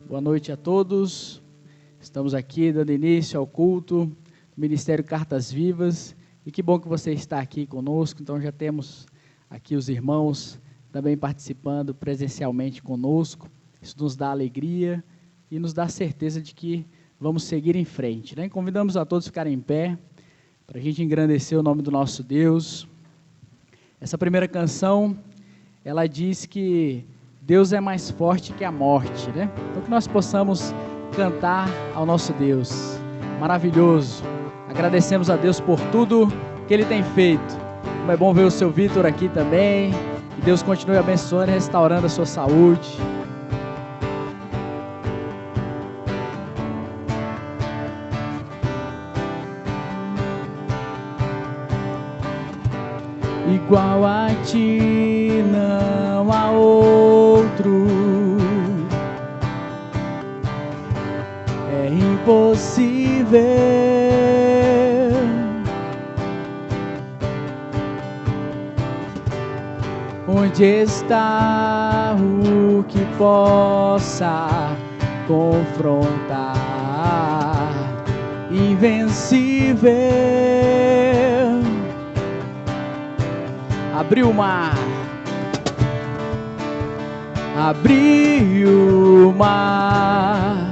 Boa noite a todos. Estamos aqui dando início ao culto do Ministério Cartas Vivas. E que bom que você está aqui conosco. Então já temos aqui os irmãos também participando presencialmente conosco. Isso nos dá alegria e nos dá certeza de que vamos seguir em frente, né? Convidamos a todos a ficarem em pé para a gente engrandecer o nome do nosso Deus. Essa primeira canção, ela diz que Deus é mais forte que a morte, né? Então que nós possamos cantar ao nosso Deus maravilhoso. Agradecemos a Deus por tudo que Ele tem feito. Como é bom ver o seu Vitor aqui também. Que Deus continue abençoando e restaurando a sua saúde. Igual a ti não há outro, é impossível. Onde está o que possa confrontar? Invencível. Abriu o mar, abriu o mar,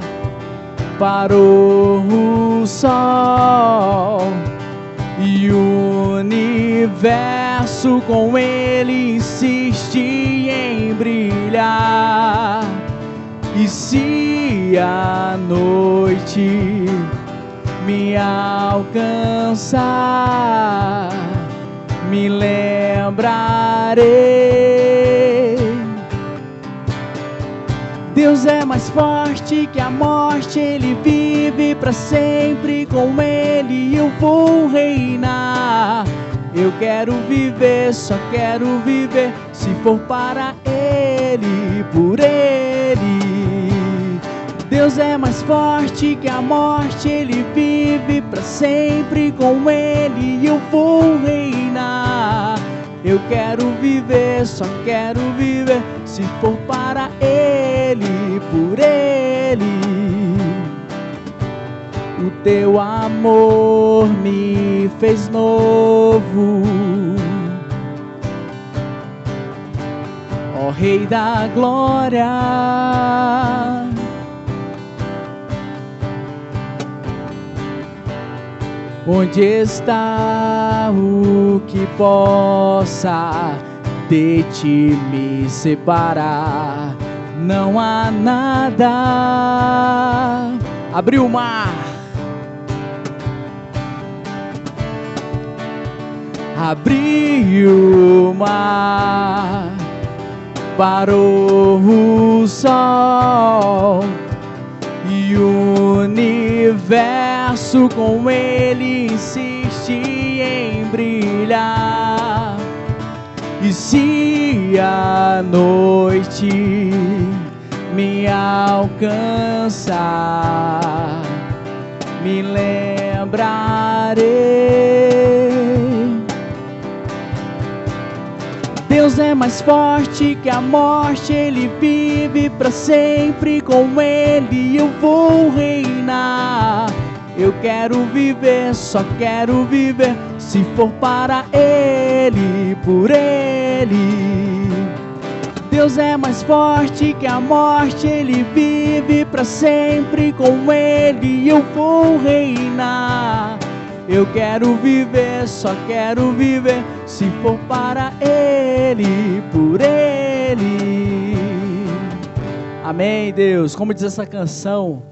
parou o sol e o universo com ele insiste em brilhar. E se a noite me alcançar, me lembrarei. Deus é mais forte que a morte, Ele vive para sempre, com Ele eu vou reinar. Eu quero viver, só quero viver, se for para Ele, por Ele. Deus é mais forte que a morte, Ele vive para sempre, com Ele eu vou reinar. Eu quero viver, só quero viver, se for para Ele, por Ele. O teu amor me fez novo, ó Rei da Glória. Onde está o que possa de ti me separar? Não há nada. Abriu o mar, abriu o mar, parou o sol e o universo com ele insiste em brilhar. E se a noite me alcançar, me lembrarei. Deus é mais forte que a morte, Ele vive para sempre, com Ele eu vou reinar. Eu quero viver, só quero viver, se for para Ele, por Ele. Deus é mais forte que a morte, Ele vive para sempre, com Ele eu vou reinar. Eu quero viver, só quero viver, se for para Ele, por Ele. Amém, Deus. Como diz essa canção,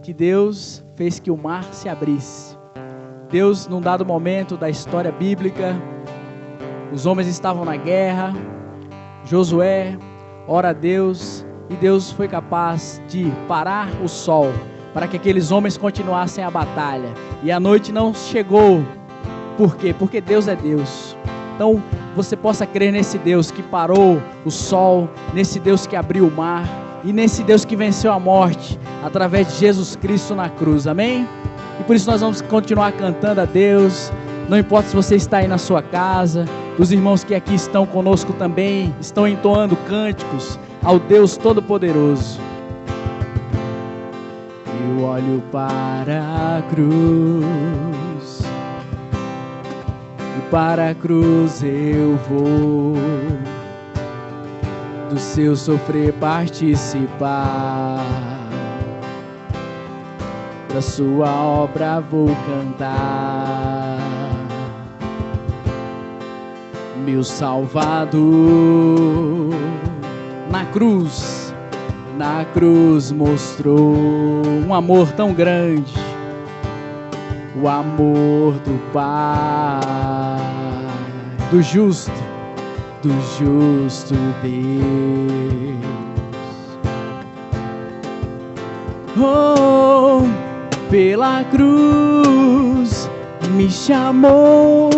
que Deus fez que o mar se abrisse. Deus, num dado momento da história bíblica, os homens estavam na guerra, Josué ora a Deus, e Deus foi capaz de parar o sol, para que aqueles homens continuassem a batalha. E a noite não chegou. Por quê? Porque Deus é Deus. Então, você possa crer nesse Deus que parou o sol, nesse Deus que abriu o mar, e nesse Deus que venceu a morte, através de Jesus Cristo na cruz. Amém? E por isso nós vamos continuar cantando a Deus. Não importa se você está aí na sua casa, os irmãos que aqui estão conosco também estão entoando cânticos ao Deus Todo-Poderoso. Eu olho para a cruz, e para a cruz eu vou, do seu sofrer participar, da sua obra vou cantar. Meu Salvador na cruz mostrou um amor tão grande, o amor do Pai, do justo Deus. Oh, pela cruz me chamou,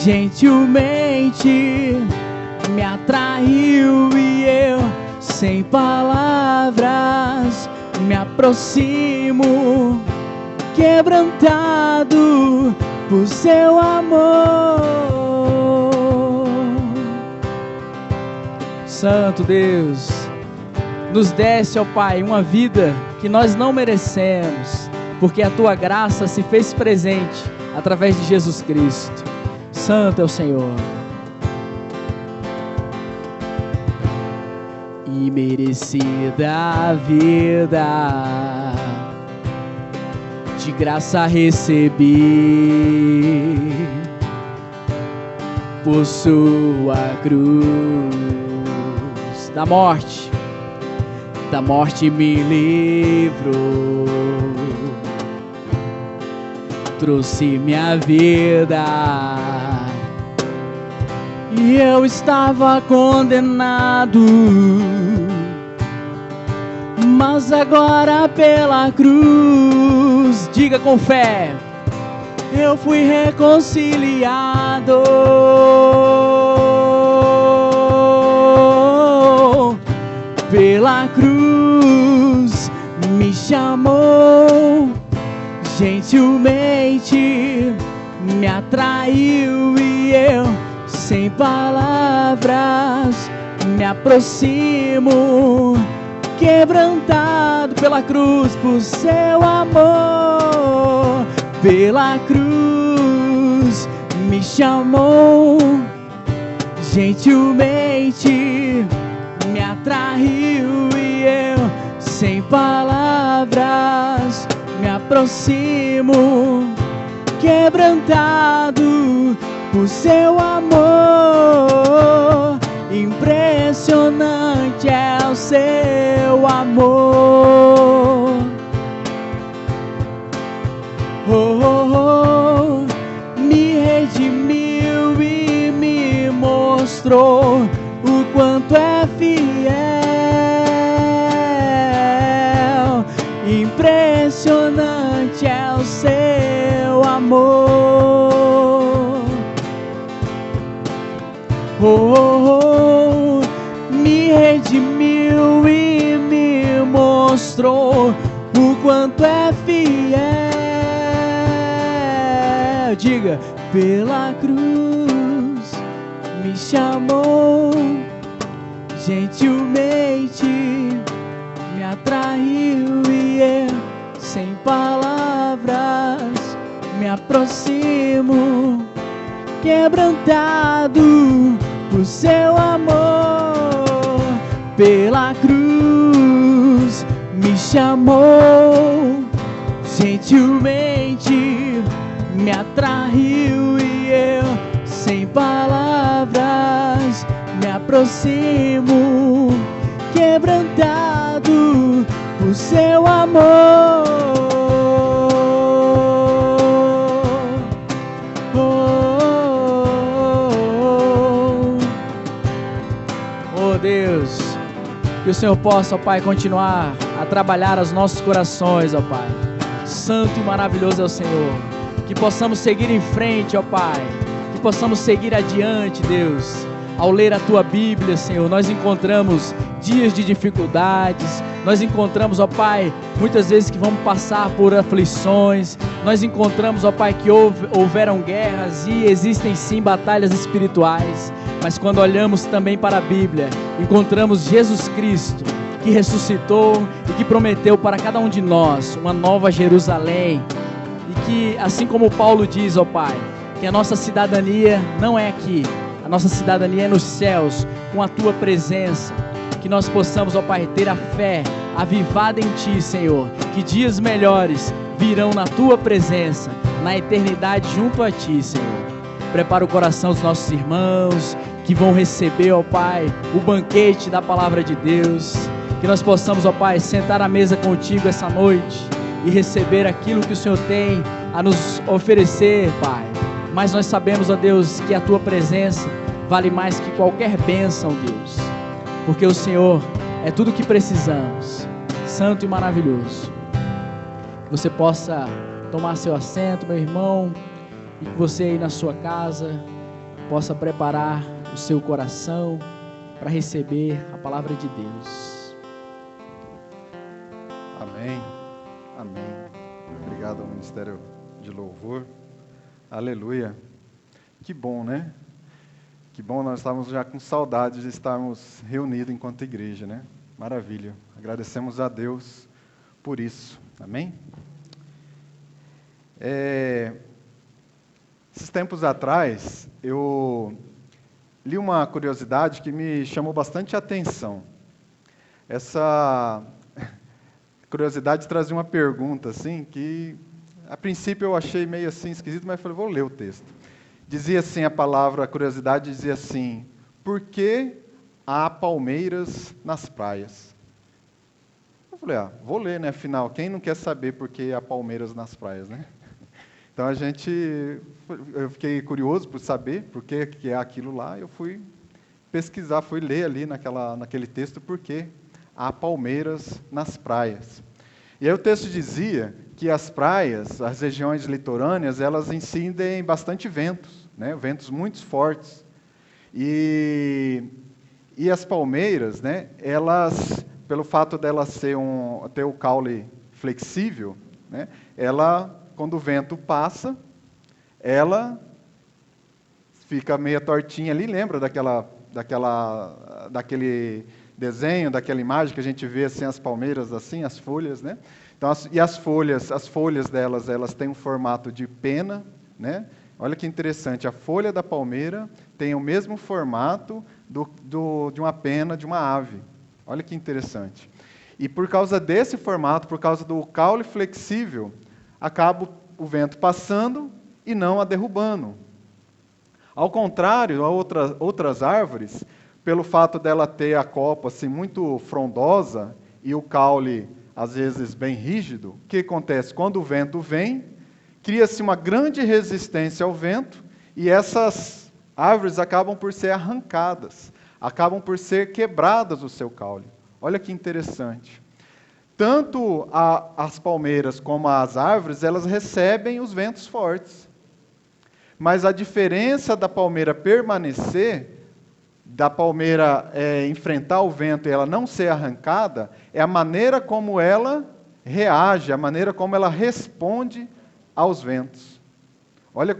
gentilmente me atraiu e eu, sem palavras, me aproximo, quebrantado por seu amor. Santo Deus, nos deste, ó Pai, uma vida que nós não merecemos, porque a Tua graça se fez presente através de Jesus Cristo. Santo é o Senhor. Imerecida a vida, de graça recebi, por sua cruz. Da morte me livrou, trouxe minha vida, e eu estava condenado, mas agora pela cruz, diga com fé, eu fui reconciliado. Pela cruz me chamou, gentilmente me atraiu e eu, sem palavras, me aproximo, quebrantado pela cruz por seu amor. Pela cruz me chamou, gentilmente me atraiu e eu, sem palavras, me aproximo, quebrantado por seu amor. Impressionante é o seu amor. Oh, oh, oh, me redimiu e me mostrou o quanto é fiel. Impressionante é o seu amor. Oh, oh, oh, me redimiu e me mostrou o quanto é fiel. Diga, pela cruz me chamou, gentilmente me atraiu e eu, sem palavras, me aproximo, quebrantado por seu amor. Pela cruz me chamou, gentilmente me atraiu e eu, sem palavras, me aproximo, quebrantado por seu amor. Oh Deus, que o Senhor possa, ó Pai, continuar a trabalhar os nossos corações, ó Pai. Santo e maravilhoso é o Senhor. Que possamos seguir em frente, ó Pai. Que possamos seguir adiante, Deus. Ao ler a Tua Bíblia, Senhor, nós encontramos dias de dificuldades. Nós encontramos, ó Pai, muitas vezes que vamos passar por aflições. Nós encontramos, ó Pai, que houveram guerras e existem sim batalhas espirituais. Mas quando olhamos também para a Bíblia, encontramos Jesus Cristo que ressuscitou e que prometeu para cada um de nós uma nova Jerusalém. E que, assim como Paulo diz, ó Pai, que a nossa cidadania não é aqui, a nossa cidadania é nos céus, com a Tua presença. Que nós possamos, ó Pai, ter a fé avivada em Ti, Senhor, que dias melhores virão na Tua presença, na eternidade junto a Ti, Senhor. Prepara o coração dos nossos irmãos, que vão receber, ó Pai, o banquete da Palavra de Deus. Que nós possamos, ó Pai, sentar à mesa contigo essa noite e receber aquilo que o Senhor tem a nos oferecer, Pai. Mas nós sabemos, ó Deus, que a Tua presença vale mais que qualquer bênção, Deus. Porque o Senhor é tudo o que precisamos, santo e maravilhoso. Que você possa tomar seu assento, meu irmão, e que você aí na sua casa possa preparar o seu coração para receber a palavra de Deus. Amém, amém. Obrigado ao Ministério de Louvor. Aleluia. Que bom, né? Que bom, nós estávamos já com saudade de estarmos reunidos enquanto igreja, né? Maravilha. Agradecemos a Deus por isso. Amém? Esses tempos atrás, eu li uma curiosidade que me chamou bastante atenção. Essa curiosidade trazia uma pergunta, assim, que a princípio eu achei meio assim esquisito, mas falei, vou ler o texto. Dizia assim, a curiosidade dizia assim: por que há palmeiras nas praias? Eu falei, vou ler, né? Afinal, quem não quer saber por que há palmeiras nas praias, né? Então eu fiquei curioso por saber por que há aquilo lá, eu fui pesquisar, fui ler ali naquele texto por que há palmeiras nas praias. E aí o texto dizia que as praias, as regiões litorâneas, elas incidem bastante ventos, né? Ventos muito fortes. E as palmeiras, né? Elas, pelo fato delas ter o caule flexível, né? Ela, quando o vento passa, ela fica meio tortinha ali. Lembra daquele desenho, daquela imagem que a gente vê assim as palmeiras, assim, as folhas, né? Então, as folhas delas, elas têm um formato de pena, né? Olha que interessante, a folha da palmeira tem o mesmo formato de uma pena de uma ave. Olha que interessante. E por causa desse formato, por causa do caule flexível, acaba o vento passando e não a derrubando. Ao contrário, a outras árvores, pelo fato dela ter a copa assim, muito frondosa e o caule às vezes bem rígido, o que acontece? Quando o vento vem, cria-se uma grande resistência ao vento e essas árvores acabam por ser arrancadas, acabam por ser quebradas o seu caule. Olha que interessante. Tanto as palmeiras como as árvores, elas recebem os ventos fortes. Mas a diferença da palmeira permanecer, da palmeira enfrentar o vento e ela não ser arrancada, é a maneira como ela reage, a maneira como ela responde aos ventos. Olha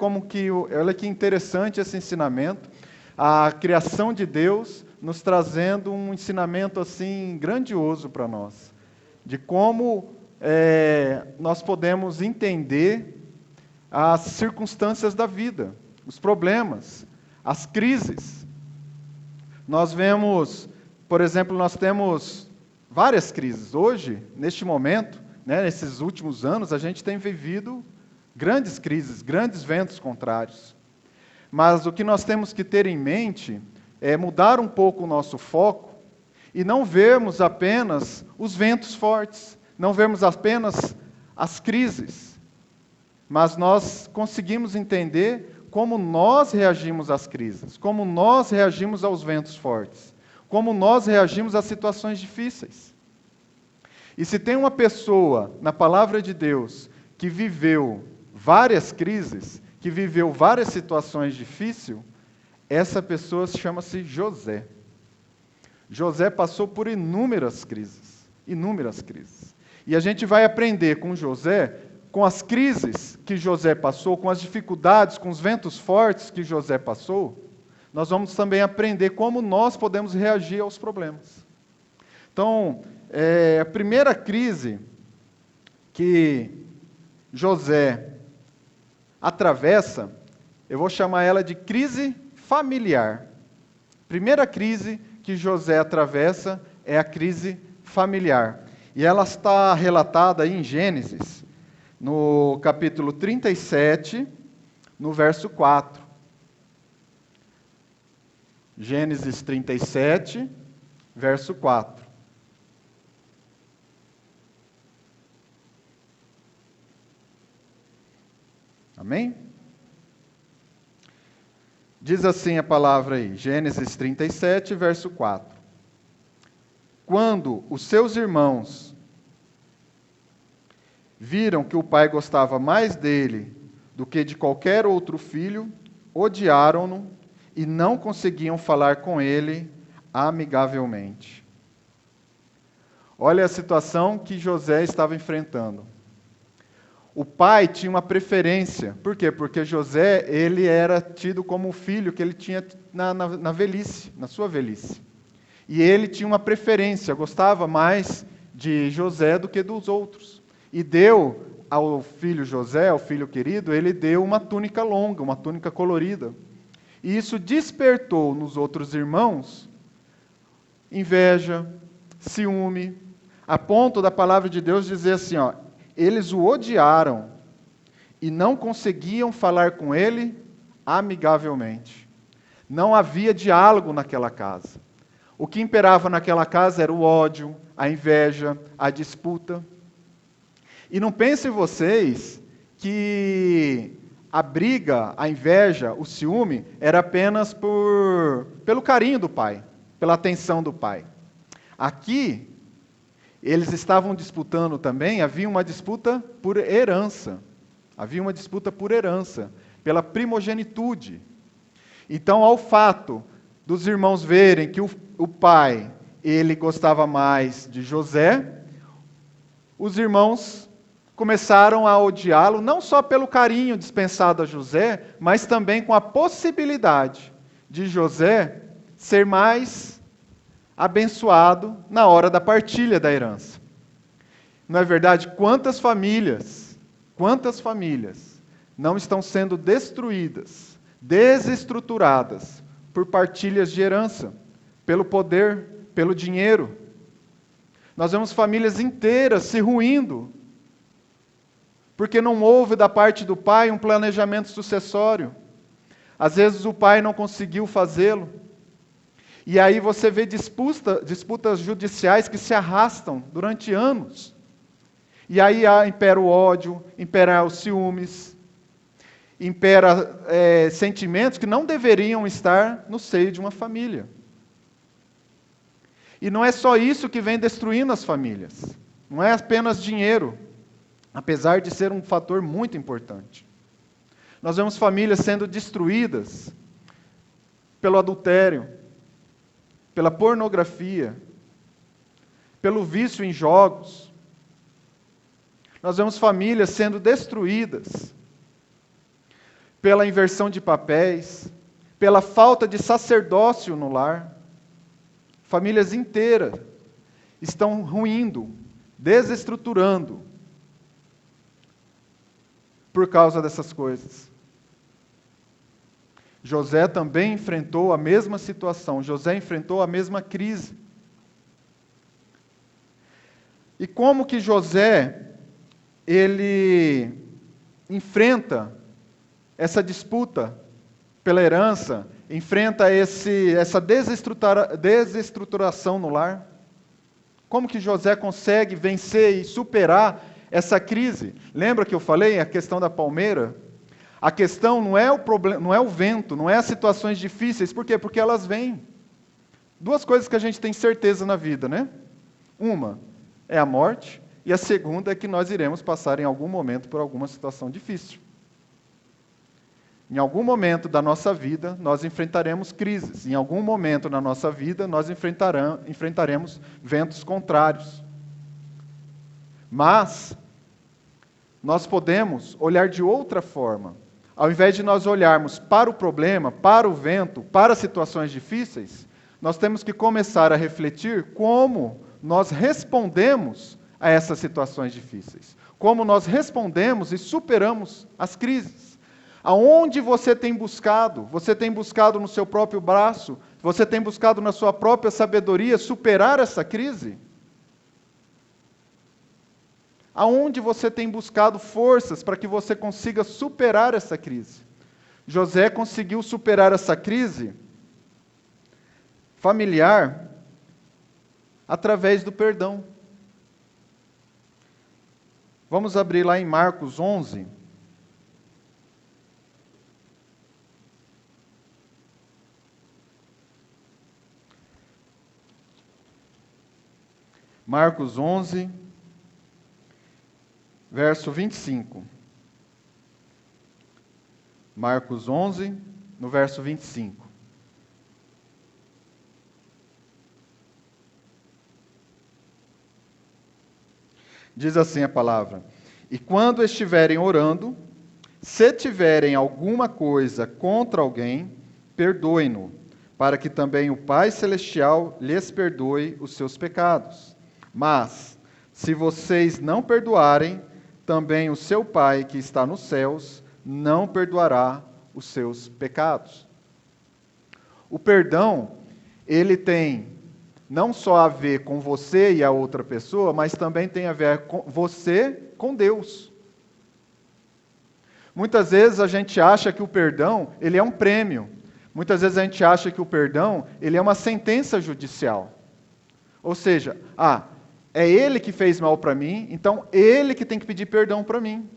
que interessante esse ensinamento, a criação de Deus nos trazendo um ensinamento assim grandioso para nós, de como nós podemos entender as circunstâncias da vida, os problemas, as crises. Nós vemos, por exemplo, nós temos várias crises. Hoje, neste momento, né, nesses últimos anos, a gente tem vivido grandes crises, grandes ventos contrários. Mas o que nós temos que ter em mente é mudar um pouco o nosso foco e não vermos apenas os ventos fortes, não vermos apenas as crises, mas nós conseguimos entender como nós reagimos às crises, como nós reagimos aos ventos fortes, como nós reagimos às situações difíceis. E se tem uma pessoa na palavra de Deus que viveu várias crises, que viveu várias situações difíceis, essa pessoa chama-se José. José passou por inúmeras crises, inúmeras crises. E a gente vai aprender com José, com as crises que José passou, com as dificuldades, com os ventos fortes que José passou, nós vamos também aprender como nós podemos reagir aos problemas. Então, a primeira crise que José atravessa, eu vou chamar ela de crise familiar. Primeira crise que José atravessa é a crise familiar. E ela está relatada aí em Gênesis, no capítulo 37, no verso 4. Gênesis 37, verso 4. Amém? Diz assim a palavra aí, Gênesis 37, verso 4. Quando os seus irmãos viram que o pai gostava mais dele do que de qualquer outro filho, odiaram-no e não conseguiam falar com ele amigavelmente. Olha a situação que José estava enfrentando. O pai tinha uma preferência. Por quê? Porque José, ele era tido como o filho que ele tinha na velhice, na sua velhice. E ele tinha uma preferência, gostava mais de José do que dos outros. E deu ao filho José, ao filho querido, ele deu uma túnica longa, uma túnica colorida. E isso despertou nos outros irmãos inveja, ciúme, a ponto da palavra de Deus dizer assim, ó, eles o odiaram e não conseguiam falar com ele amigavelmente. Não havia diálogo naquela casa. O que imperava naquela casa era o ódio, a inveja, a disputa. E não pensem vocês que a briga, a inveja, o ciúme era apenas pelo carinho do pai, pela atenção do pai. Aqui, eles estavam disputando também, havia uma disputa por herança. Havia uma disputa por herança, pela primogenitude. Então, ao fato dos irmãos verem que o pai, ele gostava mais de José, os irmãos começaram a odiá-lo, não só pelo carinho dispensado a José, mas também com a possibilidade de José ser mais abençoado na hora da partilha da herança. Não é verdade? Quantas famílias não estão sendo destruídas, desestruturadas por partilhas de herança, pelo poder, pelo dinheiro. Nós vemos famílias inteiras se ruindo, porque não houve da parte do pai um planejamento sucessório. Às vezes o pai não conseguiu fazê-lo. E aí você vê disputas judiciais que se arrastam durante anos. E aí impera o ódio, impera os ciúmes, impera sentimentos que não deveriam estar no seio de uma família. E não é só isso que vem destruindo as famílias. Não é apenas dinheiro, apesar de ser um fator muito importante. Nós vemos famílias sendo destruídas pelo adultério, pela pornografia, pelo vício em jogos. Nós vemos famílias sendo destruídas pela inversão de papéis, pela falta de sacerdócio no lar. Famílias inteiras estão ruindo, desestruturando por causa dessas coisas. José também enfrentou a mesma situação, José enfrentou a mesma crise. E como que José, ele enfrenta essa disputa pela herança, enfrenta essa desestruturação no lar? Como que José consegue vencer e superar essa crise? Lembra que eu falei a questão da palmeira? A questão não é o problema, não é o vento, não é as situações difíceis. Por quê? Porque elas vêm. Duas coisas que a gente tem certeza na vida, né? Uma é a morte e a segunda é que nós iremos passar em algum momento por alguma situação difícil. Em algum momento da nossa vida, nós enfrentaremos crises. Em algum momento na nossa vida, nós enfrentaremos ventos contrários. Mas nós podemos olhar de outra forma. Ao invés de nós olharmos para o problema, para o vento, para situações difíceis, nós temos que começar a refletir como nós respondemos a essas situações difíceis. Como nós respondemos e superamos as crises. Aonde você tem buscado? Você tem buscado no seu próprio braço? Você tem buscado na sua própria sabedoria superar essa crise? Aonde você tem buscado forças para que você consiga superar essa crise? José conseguiu superar essa crise familiar através do perdão. Vamos abrir lá em Marcos 11. Marcos 11, verso 25. Marcos 11, no verso 25. Diz assim a palavra: e quando estiverem orando, se tiverem alguma coisa contra alguém, perdoem-no, para que também o Pai Celestial lhes perdoe os seus pecados. Mas, se vocês não perdoarem, também o seu Pai que está nos céus não perdoará os seus pecados. O perdão, ele tem não só a ver com você e a outra pessoa, mas também tem a ver com você com Deus. Muitas vezes a gente acha que o perdão, ele é um prêmio. Muitas vezes a gente acha que o perdão, ele é uma sentença judicial. Ou seja, é ele que fez mal para mim, então ele que tem que pedir perdão para mim.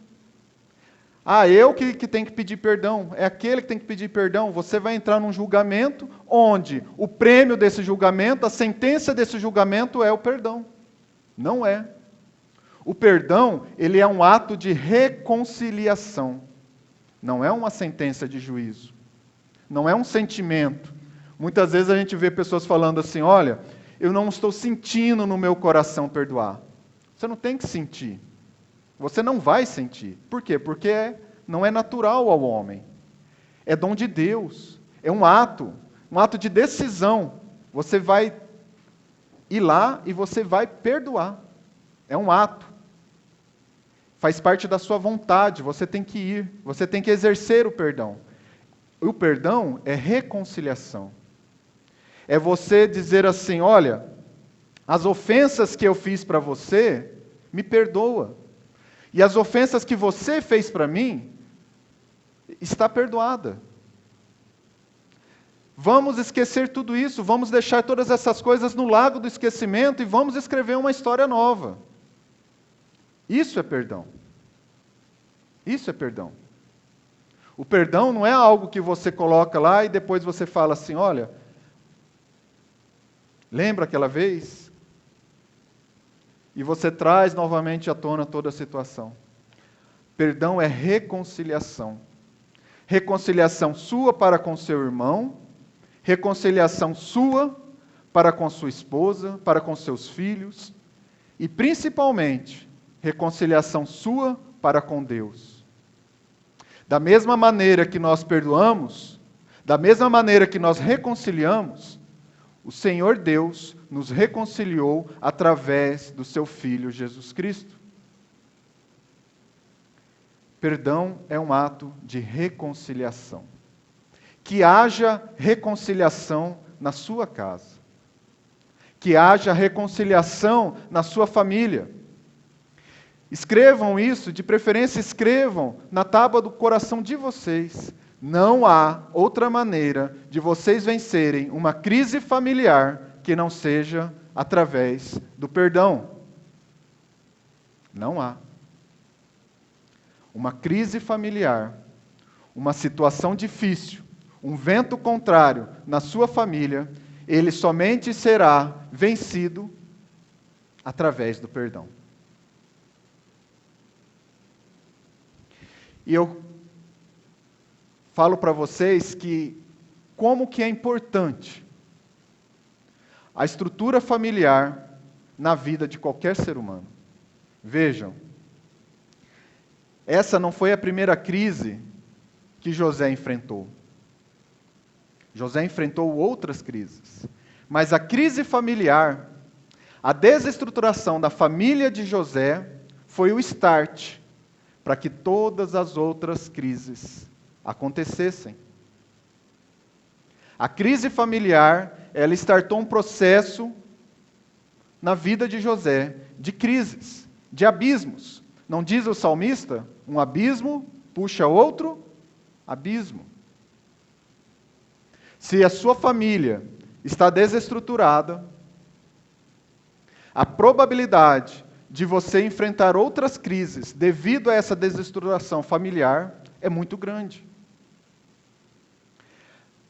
Eu que tenho que pedir perdão, é aquele que tem que pedir perdão. Você vai entrar num julgamento onde o prêmio desse julgamento, a sentença desse julgamento é o perdão. Não é. O perdão, ele é um ato de reconciliação. Não é uma sentença de juízo. Não é um sentimento. Muitas vezes a gente vê pessoas falando assim, olha, eu não estou sentindo no meu coração perdoar. Você não tem que sentir. Você não vai sentir. Por quê? Porque não é natural ao homem. É dom de Deus. É um ato de decisão. Você vai ir lá e você vai perdoar. É um ato. Faz parte da sua vontade. Você tem que ir. Você tem que exercer o perdão. O perdão é reconciliação. É você dizer assim, olha, as ofensas que eu fiz para você, me perdoa. E as ofensas que você fez para mim, está perdoada. Vamos esquecer tudo isso, vamos deixar todas essas coisas no lago do esquecimento e vamos escrever uma história nova. Isso é perdão. Isso é perdão. O perdão não é algo que você coloca lá e depois você fala assim, olha, lembra aquela vez? E você traz novamente à tona toda a situação. Perdão é reconciliação. Reconciliação sua para com seu irmão, reconciliação sua para com sua esposa, para com seus filhos, e principalmente, reconciliação sua para com Deus. Da mesma maneira que nós perdoamos, da mesma maneira que nós reconciliamos, o Senhor Deus nos reconciliou através do seu Filho Jesus Cristo. Perdão é um ato de reconciliação. Que haja reconciliação na sua casa. Que haja reconciliação na sua família. Escrevam isso, de preferência escrevam na tábua do coração de vocês. Não há outra maneira de vocês vencerem uma crise familiar que não seja através do perdão. Não há. Uma crise familiar, uma situação difícil, um vento contrário na sua família, ele somente será vencido através do perdão. E eu falo para vocês que como que é importante a estrutura familiar na vida de qualquer ser humano. Vejam, essa não foi a primeira crise que José enfrentou. José enfrentou outras crises. Mas a crise familiar, A desestruturação da família de José foi o start para que todas as outras crises acontecessem. A crise familiar, ela startou um processo na vida de José, de crises, de abismos. Não diz o salmista? Um abismo puxa outro abismo. Se a sua família está desestruturada, a probabilidade de você enfrentar outras crises devido a essa desestruturação familiar é muito grande.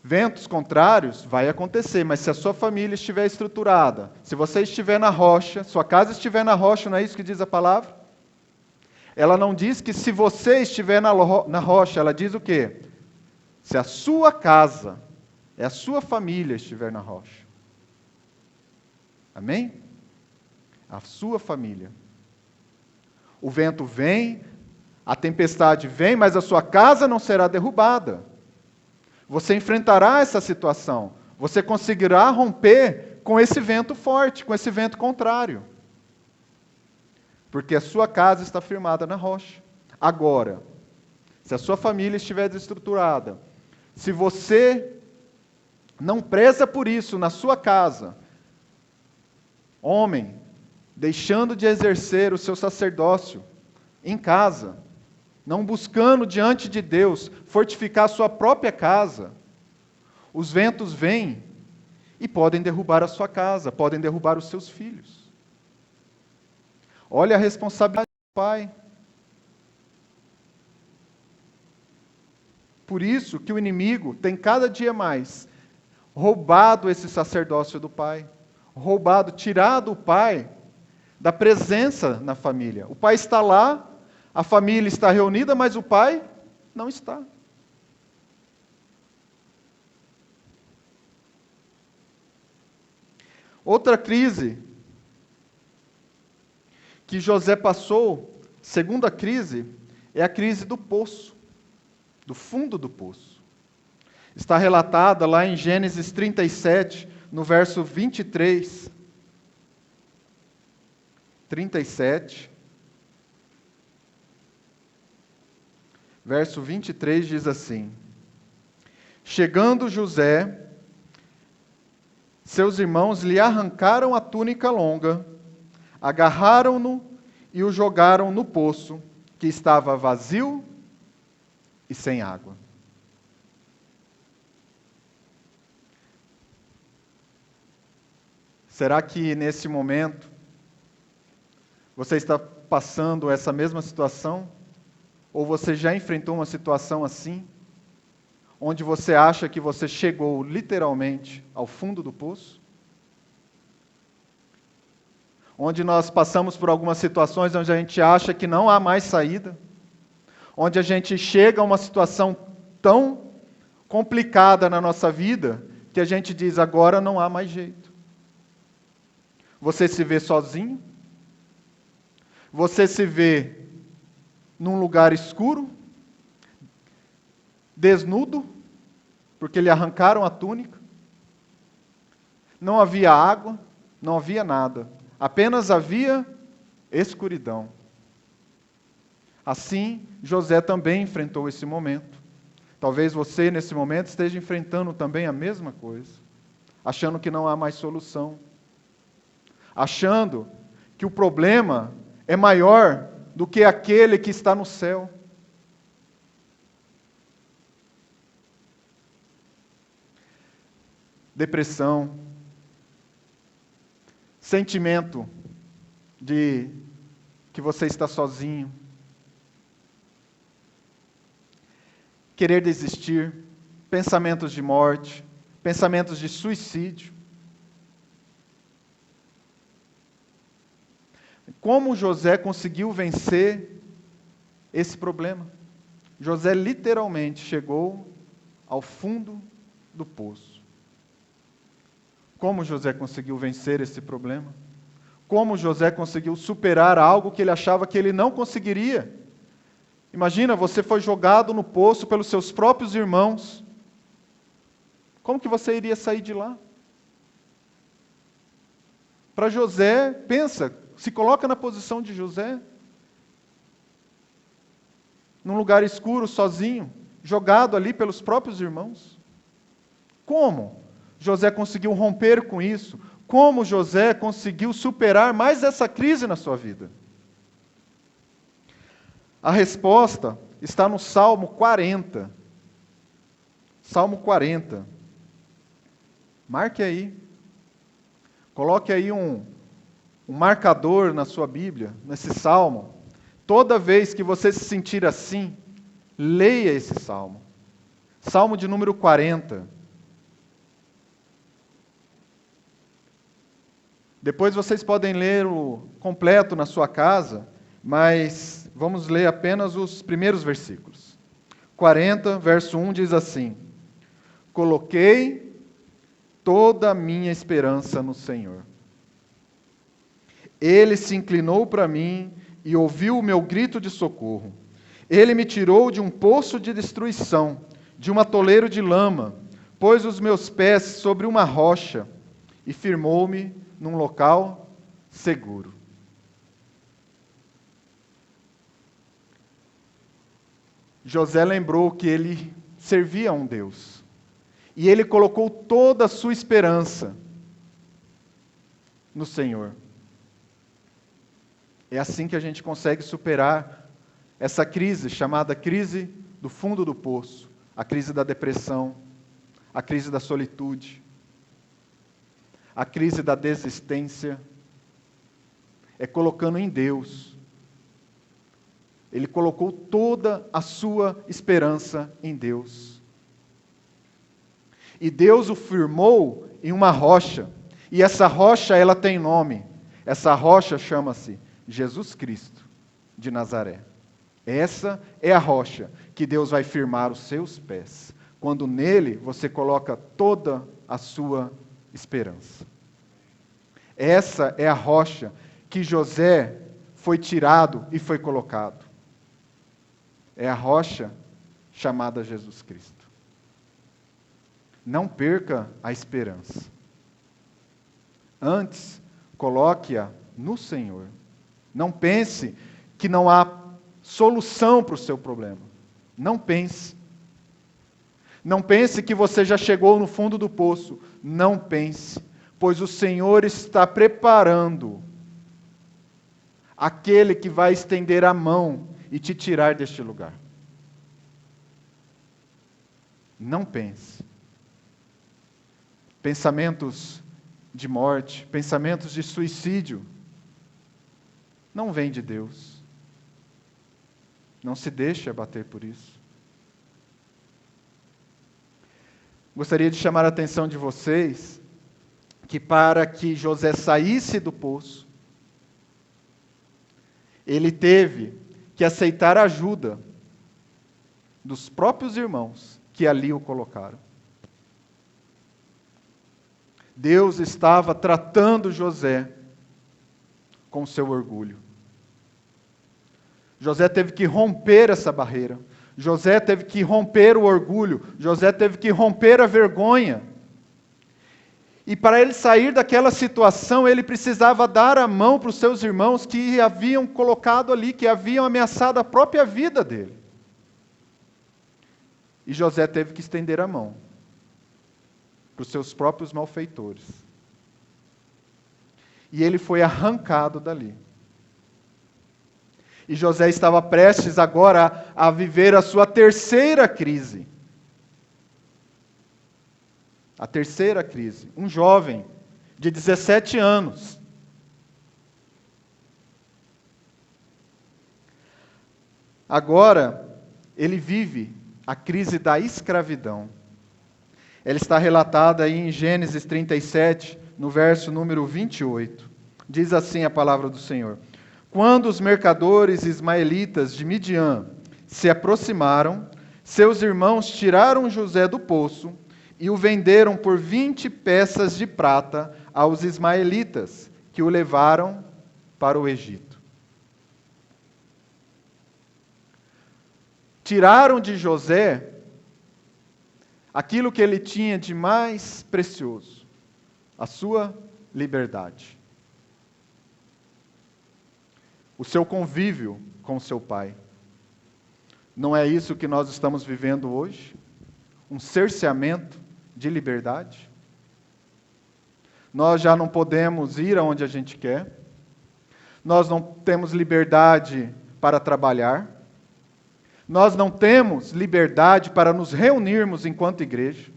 Ventos contrários vai acontecer, mas se a sua família estiver estruturada, se você estiver na rocha, sua casa estiver na rocha, não é isso que diz a palavra? Ela não diz que se você estiver na rocha, ela diz o quê? Se a sua casa, a sua família estiver na rocha. Amém? A sua família. O vento vem, a tempestade vem, mas a sua casa não será derrubada. Você enfrentará essa situação. Você conseguirá romper com esse vento forte, com esse vento contrário. Porque a sua casa está firmada na rocha. Agora, se a sua família estiver desestruturada, se você não preza por isso na sua casa, homem, deixando de exercer o seu sacerdócio em casa, não buscando diante de Deus fortificar a sua própria casa, os ventos vêm e podem derrubar a sua casa, podem derrubar os seus filhos. Olha a responsabilidade do pai. Por isso que o inimigo tem cada dia mais roubado esse sacerdócio do pai, roubado, tirado o pai da presença na família. O pai está lá, a família está reunida, mas o pai não está. Outra crise que José passou, segunda crise, é a crise do poço, do fundo do poço. Está relatada lá em Gênesis 37, no verso 23. 37. Verso 23 diz assim: Chegando José, seus irmãos lhe arrancaram a túnica longa, agarraram-no e o jogaram no poço, que estava vazio e sem água. Será que nesse momento você está passando essa mesma situação? Ou você já enfrentou uma situação assim, onde você acha que você chegou literalmente ao fundo do poço? Onde nós passamos por algumas situações onde a gente acha que não há mais saída, onde a gente chega a uma situação tão complicada na nossa vida, que a gente diz, agora não há mais jeito. Você se vê sozinho, você se vê num lugar escuro, desnudo, porque lhe arrancaram a túnica. Não havia água, não havia nada. Apenas havia escuridão. Assim, José também enfrentou esse momento. Talvez você, nesse momento, esteja enfrentando também a mesma coisa, achando que não há mais solução, achando que o problema é maior do que aquele que está no céu. Depressão, sentimento de que você está sozinho, querer desistir, pensamentos de morte, pensamentos de suicídio. Como José conseguiu vencer esse problema? José literalmente chegou ao fundo do poço. Como José conseguiu vencer esse problema? Como José conseguiu superar algo que ele achava que ele não conseguiria? Imagina, você foi jogado no poço pelos seus próprios irmãos. Como que você iria sair de lá? Para José, pensa, se coloca na posição de José, num lugar escuro, sozinho, jogado ali pelos próprios irmãos. Como José conseguiu romper com isso? Como José conseguiu superar mais essa crise na sua vida? A resposta está no Salmo 40. Salmo 40. Marque aí. Coloque aí um marcador na sua Bíblia, nesse Salmo. Toda vez que você se sentir assim, leia esse Salmo. Salmo de número 40. Depois vocês podem ler o completo na sua casa, mas vamos ler apenas os primeiros versículos. 40, verso 1 diz assim: Coloquei toda a minha esperança no Senhor. Ele se inclinou para mim e ouviu o meu grito de socorro. Ele me tirou de um poço de destruição, de um atoleiro de lama, pôs os meus pés sobre uma rocha e firmou-me num local seguro. José lembrou que ele servia a um Deus. E ele colocou toda a sua esperança no Senhor. É assim que a gente consegue superar essa crise, chamada crise do fundo do poço, a crise da depressão, a crise da solitude, a crise da desistência. É colocando em Deus. Ele colocou toda a sua esperança em Deus. E Deus o firmou em uma rocha. E essa rocha, ela tem nome. Essa rocha chama-se Jesus Cristo de Nazaré. Essa é a rocha que Deus vai firmar os seus pés, quando nele você coloca toda a sua esperança. Essa é a rocha que José foi tirado e foi colocado. É a rocha chamada Jesus Cristo. Não perca a esperança. Antes, coloque-a no Senhor. Não pense que não há solução para o seu problema. Não pense. Não pense que você já chegou no fundo do poço. Não pense, pois o Senhor está preparando aquele que vai estender a mão e te tirar deste lugar. Não pense. Pensamentos de morte, pensamentos de suicídio, não vêm de Deus. Não se deixe abater por isso. Gostaria de chamar a atenção de vocês que para que José saísse do poço, ele teve que aceitar a ajuda dos próprios irmãos que ali o colocaram. Deus estava tratando José com seu orgulho. José teve que romper essa barreira. José teve que romper o orgulho. José teve que romper a vergonha. E para ele sair daquela situação, ele precisava dar a mão para os seus irmãos que haviam colocado ali, que haviam ameaçado a própria vida dele. E José teve que estender a mão para os seus próprios malfeitores. E ele foi arrancado dali. E José estava prestes agora a viver a sua terceira crise. A terceira crise. Um jovem de 17 anos. Agora, ele vive a crise da escravidão. Ela está relatada aí em Gênesis 37, no verso número 28. Diz assim a palavra do Senhor: Quando os mercadores ismaelitas de Midian se aproximaram, seus irmãos tiraram José do poço e o venderam por 20 peças de prata aos ismaelitas, que o levaram para o Egito. Tiraram de José aquilo que ele tinha de mais precioso, a sua liberdade. o seu convívio com o seu Pai. Não é isso que nós estamos vivendo hoje? Um cerceamento de liberdade? Nós já não podemos ir aonde a gente quer. Nós não temos liberdade para trabalhar. Nós não temos liberdade para nos reunirmos enquanto igreja.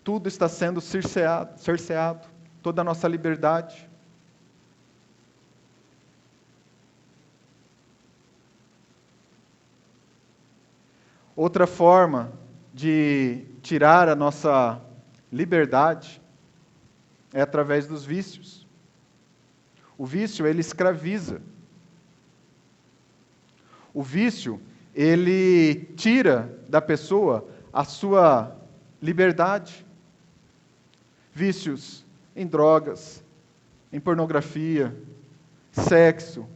Tudo está sendo cerceado, toda a nossa liberdade. Outra forma de tirar a nossa liberdade é através dos vícios. O vício, ele escraviza. O vício, ele tira da pessoa a sua liberdade. Vícios em drogas, em pornografia, sexo,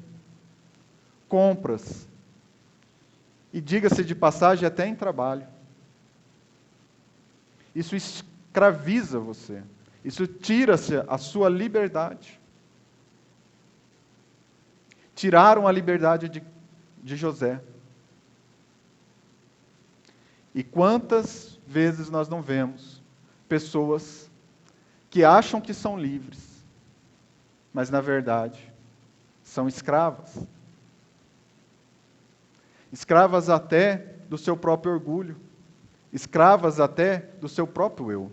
compras, e diga-se de passagem, até em trabalho. Isso escraviza você. Isso tira-se a sua liberdade. Tiraram a liberdade de José. E quantas vezes nós não vemos pessoas que acham que são livres, mas na verdade são escravas. Escravas até do seu próprio orgulho, escravas até do seu próprio eu.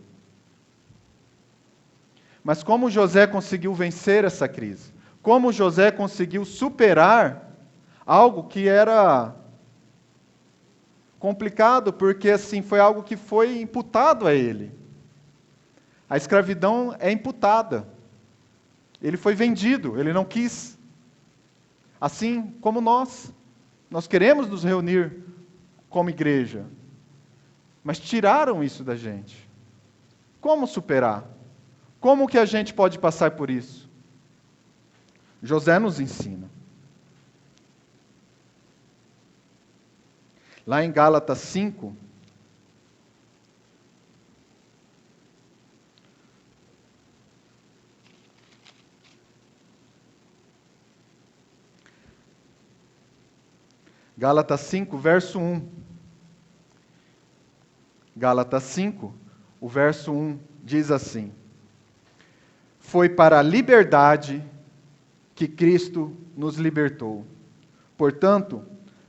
Mas como José conseguiu vencer essa crise? Como José conseguiu superar algo que era complicado, porque assim foi algo que foi imputado a ele. A escravidão é imputada. Ele foi vendido, ele não quis. Assim como nós queremos nos reunir como igreja, mas tiraram isso da gente. Como superar? Como que a gente pode passar por isso? José nos ensina. Lá em Gálatas 5, Gálatas 5, verso 1. Gálatas 5, o verso 1 diz assim: Foi para a liberdade que Cristo nos libertou. Portanto,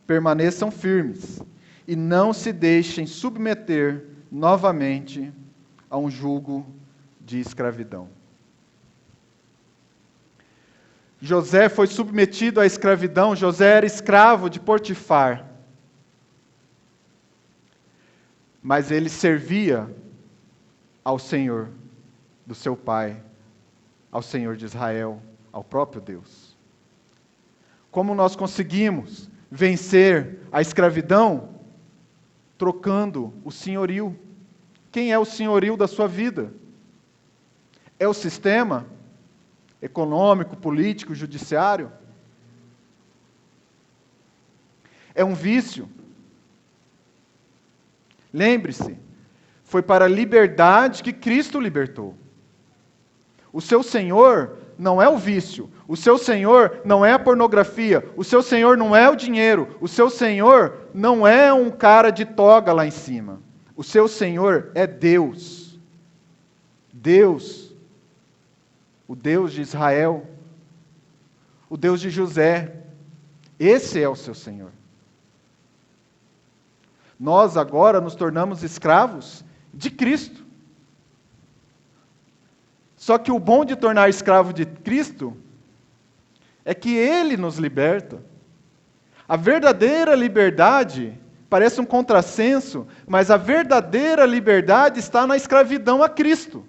permaneçam firmes e não se deixem submeter novamente a um jugo de escravidão. José foi submetido à escravidão. José era escravo de Potifar. Mas ele servia ao Senhor do seu pai, ao Senhor de Israel, ao próprio Deus. Como nós conseguimos vencer a escravidão? Trocando o senhorio. Quem é o senhorio da sua vida? É o sistema econômico, político, judiciário? É um vício? Lembre-se, foi para a liberdade que Cristo libertou. O seu Senhor não é o vício, o seu Senhor não é a pornografia, o seu Senhor não é o dinheiro, o seu Senhor não é um cara de toga lá em cima. O seu Senhor é Deus. Deus. O Deus de Israel, o Deus de José, esse é o seu Senhor. Nós agora nos tornamos escravos de Cristo. Só que o bom de tornar escravo de Cristo é que Ele nos liberta. A verdadeira liberdade parece um contrassenso, mas a verdadeira liberdade está na escravidão a Cristo.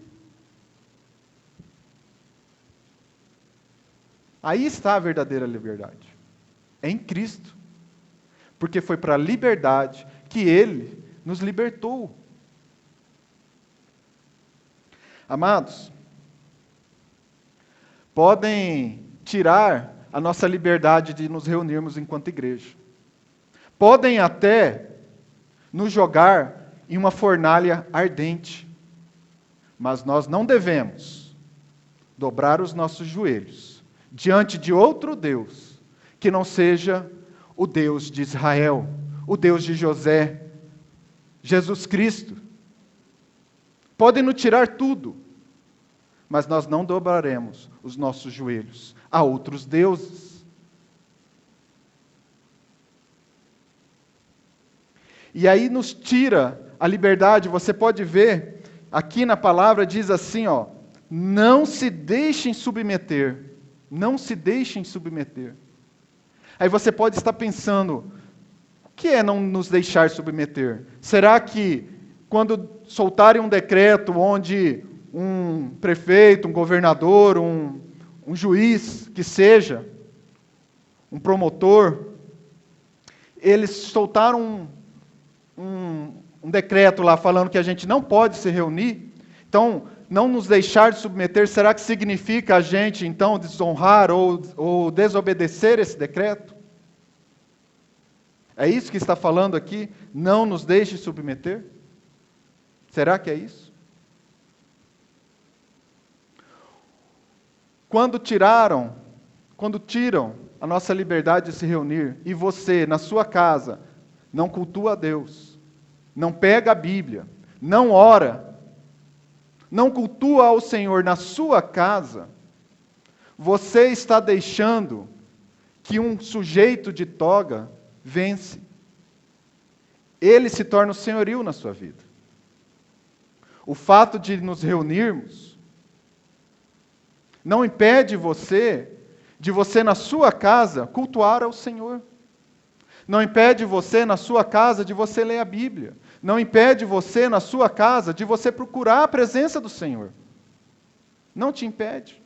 Aí está a verdadeira liberdade. É em Cristo. Porque foi para a liberdade que Ele nos libertou. Amados, podem tirar a nossa liberdade de nos reunirmos enquanto igreja. Podem até nos jogar em uma fornalha ardente. Mas nós não devemos dobrar os nossos joelhos diante de outro Deus, que não seja o Deus de Israel, o Deus de José, Jesus Cristo. Podem nos tirar tudo, mas nós não dobraremos os nossos joelhos a outros deuses. E aí nos tira a liberdade. Você pode ver, aqui na palavra diz assim, não se deixem submeter. Não se deixem submeter. Aí você pode estar pensando, o que é não nos deixar submeter? Será que quando soltarem um decreto onde um prefeito, um governador, um juiz, que seja, um promotor, eles soltaram um decreto lá falando que a gente não pode se reunir, então, não nos deixar de submeter, será que significa a gente, então, desonrar ou desobedecer esse decreto? É isso que está falando aqui? Não nos deixe submeter? Será que é isso? Quando tiram a nossa liberdade de se reunir, e você, na sua casa, não cultua a Deus, não pega a Bíblia, não ora, não cultua ao Senhor na sua casa, você está deixando que um sujeito de toga vence. Ele se torna o senhorio na sua vida. O fato de nos reunirmos não impede de você na sua casa cultuar ao Senhor. Não impede você na sua casa de você ler a Bíblia. Não impede você na sua casa de você procurar a presença do Senhor. Não te impede.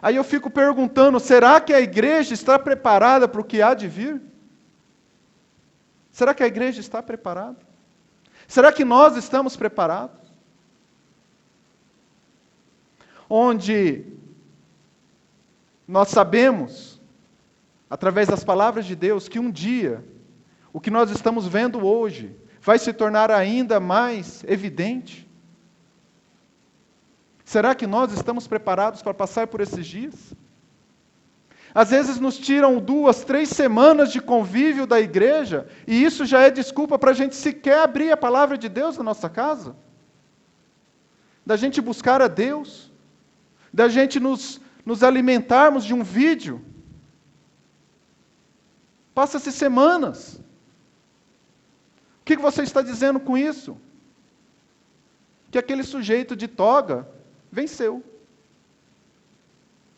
Aí eu fico perguntando, será que a igreja está preparada para o que há de vir? Será que a igreja está preparada? Será que nós estamos preparados? Onde nós sabemos, através das palavras de Deus, que um dia, o que nós estamos vendo hoje, vai se tornar ainda mais evidente. Será que nós estamos preparados para passar por esses dias? Às vezes nos tiram 2, 3 semanas de convívio da igreja, e isso já é desculpa para a gente sequer abrir a palavra de Deus na nossa casa. Da gente buscar a Deus, da gente nos alimentarmos de um vídeo. Passa-se semanas. O que você está dizendo com isso? Que aquele sujeito de toga venceu.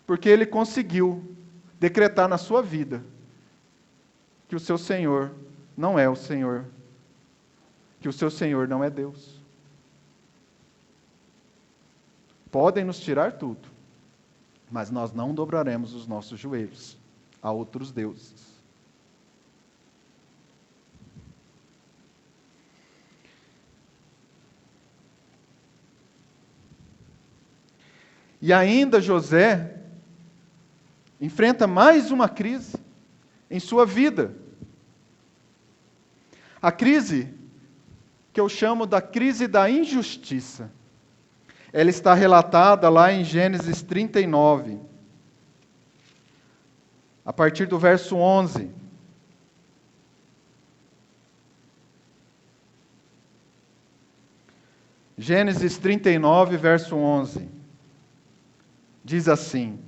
Porque ele conseguiu decretar na sua vida que o seu Senhor não é o Senhor, que o seu Senhor não é Deus. Podem nos tirar tudo, mas nós não dobraremos os nossos joelhos a outros deuses. E ainda José enfrenta mais uma crise em sua vida. A crise que eu chamo da crise da injustiça. Ela está relatada lá em Gênesis 39, a partir do verso 11. Gênesis 39, verso 11. Diz assim: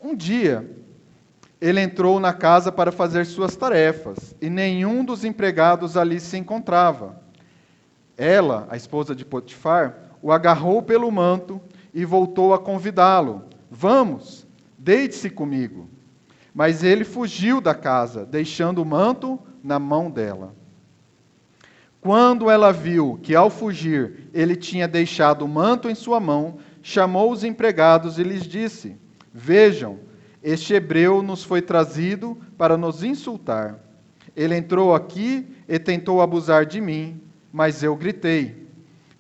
Um dia, ele entrou na casa para fazer suas tarefas, e nenhum dos empregados ali se encontrava. Ela, a esposa de Potifar, o agarrou pelo manto e voltou a convidá-lo. Vamos, deite-se comigo. Mas ele fugiu da casa, deixando o manto na mão dela. Quando ela viu que, ao fugir, ele tinha deixado o manto em sua mão, chamou os empregados e lhes disse: Vejam, este hebreu nos foi trazido para nos insultar. Ele entrou aqui e tentou abusar de mim, mas eu gritei.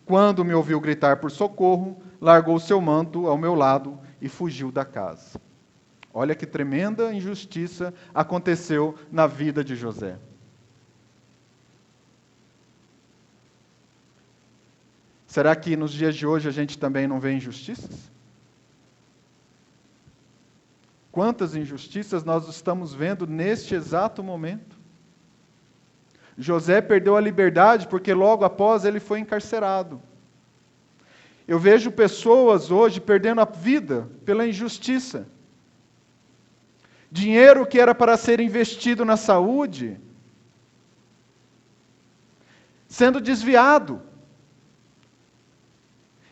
Quando me ouviu gritar por socorro, largou seu manto ao meu lado e fugiu da casa. Olha que tremenda injustiça aconteceu na vida de José. Será que nos dias de hoje a gente também não vê injustiças? Quantas injustiças nós estamos vendo neste exato momento? José perdeu a liberdade porque logo após ele foi encarcerado. Eu vejo pessoas hoje perdendo a vida pela injustiça. Dinheiro que era para ser investido na saúde, sendo desviado.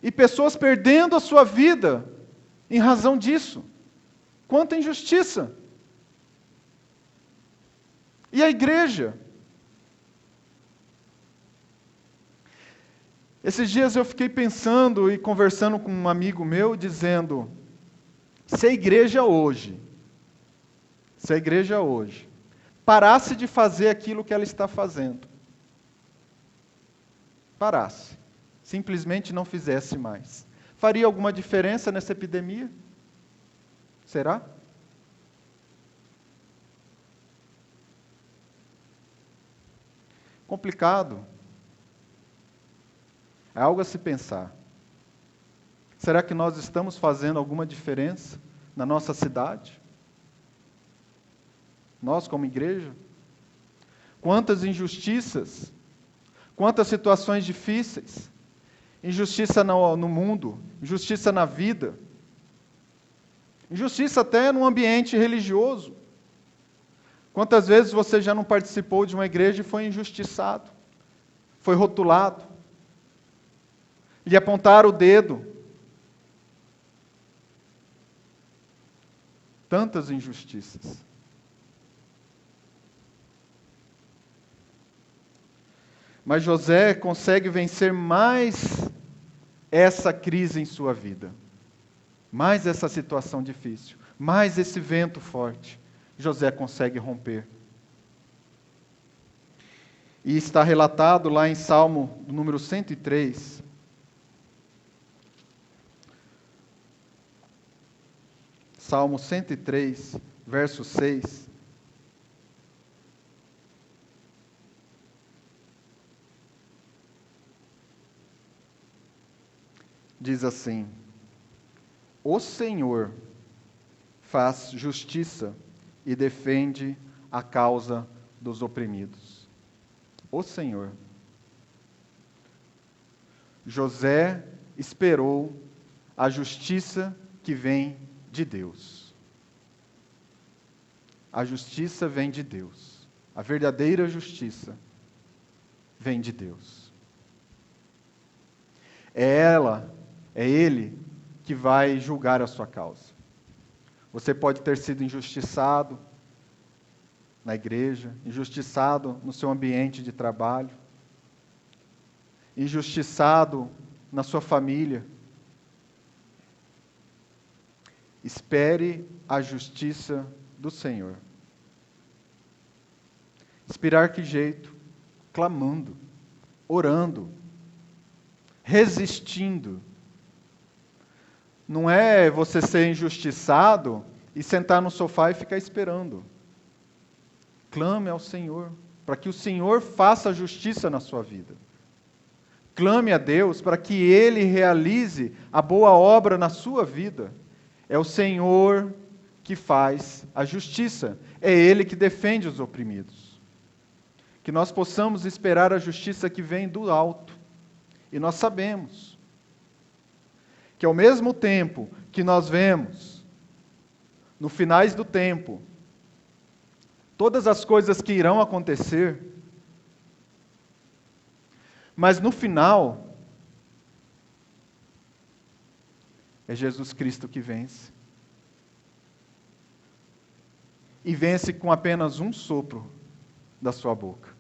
E pessoas perdendo a sua vida em razão disso. Quanta injustiça! E a igreja? Esses dias eu fiquei pensando e conversando com um amigo meu, dizendo, se a igreja hoje parasse de fazer aquilo que ela está fazendo, parasse, simplesmente não fizesse mais, faria alguma diferença nessa epidemia? Será? Complicado. É algo a se pensar. Será que nós estamos fazendo alguma diferença na nossa cidade? Nós, como igreja? Quantas injustiças, quantas situações difíceis, injustiça no mundo, injustiça na vida, injustiça até no ambiente religioso. Quantas vezes você já não participou de uma igreja e foi injustiçado, foi rotulado, lhe apontaram o dedo. Tantas injustiças. Mas José consegue vencer mais essa crise em sua vida, mais essa situação difícil, mais esse vento forte. José consegue romper. E está relatado lá em Salmo número 103, Salmo 103, verso 6. Diz assim: O Senhor faz justiça e defende a causa dos oprimidos. O Senhor. José esperou a justiça que vem de Deus. A justiça vem de Deus. A verdadeira justiça vem de Deus. É Ele que vai julgar a sua causa. Você pode ter sido injustiçado na igreja, injustiçado no seu ambiente de trabalho, injustiçado na sua família. Espere a justiça do Senhor. Esperar que jeito? Clamando, orando, resistindo. Não é você ser injustiçado e sentar no sofá e ficar esperando. Clame ao Senhor, para que o Senhor faça a justiça na sua vida. Clame a Deus para que Ele realize a boa obra na sua vida. É o Senhor que faz a justiça. É Ele que defende os oprimidos. Que nós possamos esperar a justiça que vem do alto. E nós sabemos que ao mesmo tempo que nós vemos, no finais do tempo, todas as coisas que irão acontecer, mas no final, é Jesus Cristo que vence. E vence com apenas um sopro da sua boca.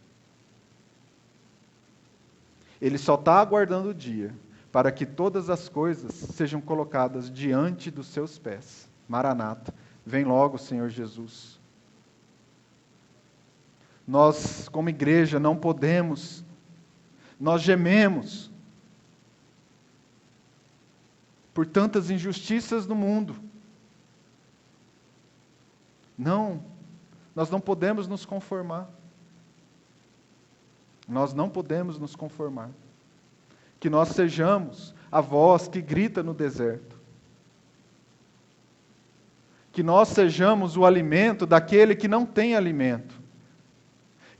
Ele só está aguardando o dia para que todas as coisas sejam colocadas diante dos seus pés. Maranata, vem logo, Senhor Jesus. Nós, como igreja, não podemos, nós gememos por tantas injustiças no mundo. Não, nós não podemos nos conformar. Nós não podemos nos conformar. que nós sejamos a voz que grita no deserto. Que nós sejamos o alimento daquele que não tem alimento.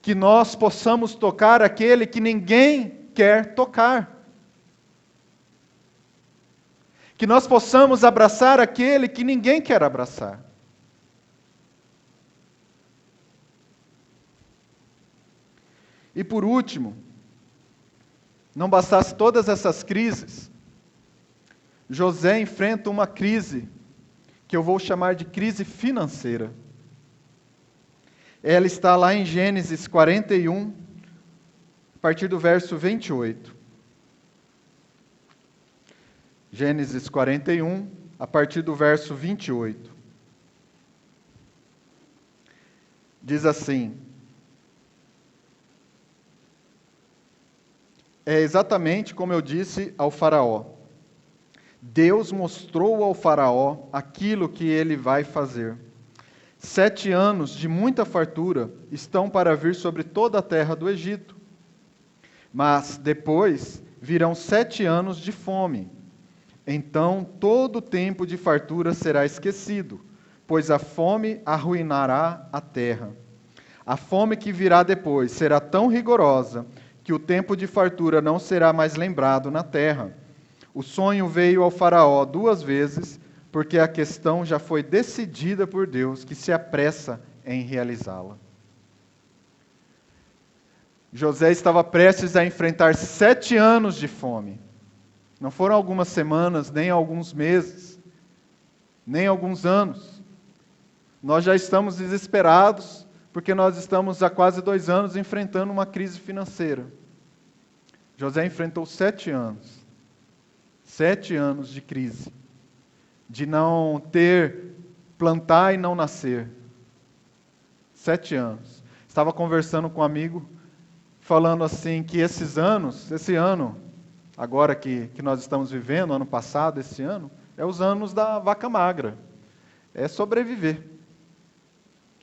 Que nós possamos tocar aquele que ninguém quer tocar. Que nós possamos abraçar aquele que ninguém quer abraçar. E por último, não bastasse todas essas crises, José enfrenta uma crise que eu vou chamar de crise financeira. Ela está lá em Gênesis 41, a partir do verso 28. Gênesis 41, a partir do verso 28. Diz assim: é exatamente como eu disse ao faraó. Deus mostrou ao faraó aquilo que ele vai fazer. 7 anos de muita fartura estão para vir sobre toda a terra do Egito. Mas depois virão 7 anos de fome. Então todo o tempo de fartura será esquecido, pois a fome arruinará a terra. A fome que virá depois será tão rigorosa que o tempo de fartura não será mais lembrado na terra. O sonho veio ao faraó 2 vezes, porque a questão já foi decidida por Deus, que se apressa em realizá-la. José estava prestes a enfrentar 7 anos de fome. Não foram algumas semanas, nem alguns meses, nem alguns anos. Nós já estamos desesperados, porque nós estamos há quase 2 anos enfrentando uma crise financeira. José enfrentou 7 anos. 7 anos de crise. De não ter, plantar e não nascer. 7 anos. Estava conversando com um amigo, falando assim que esse ano, agora que nós estamos vivendo, ano passado, esse ano, é os anos da vaca magra. É sobreviver.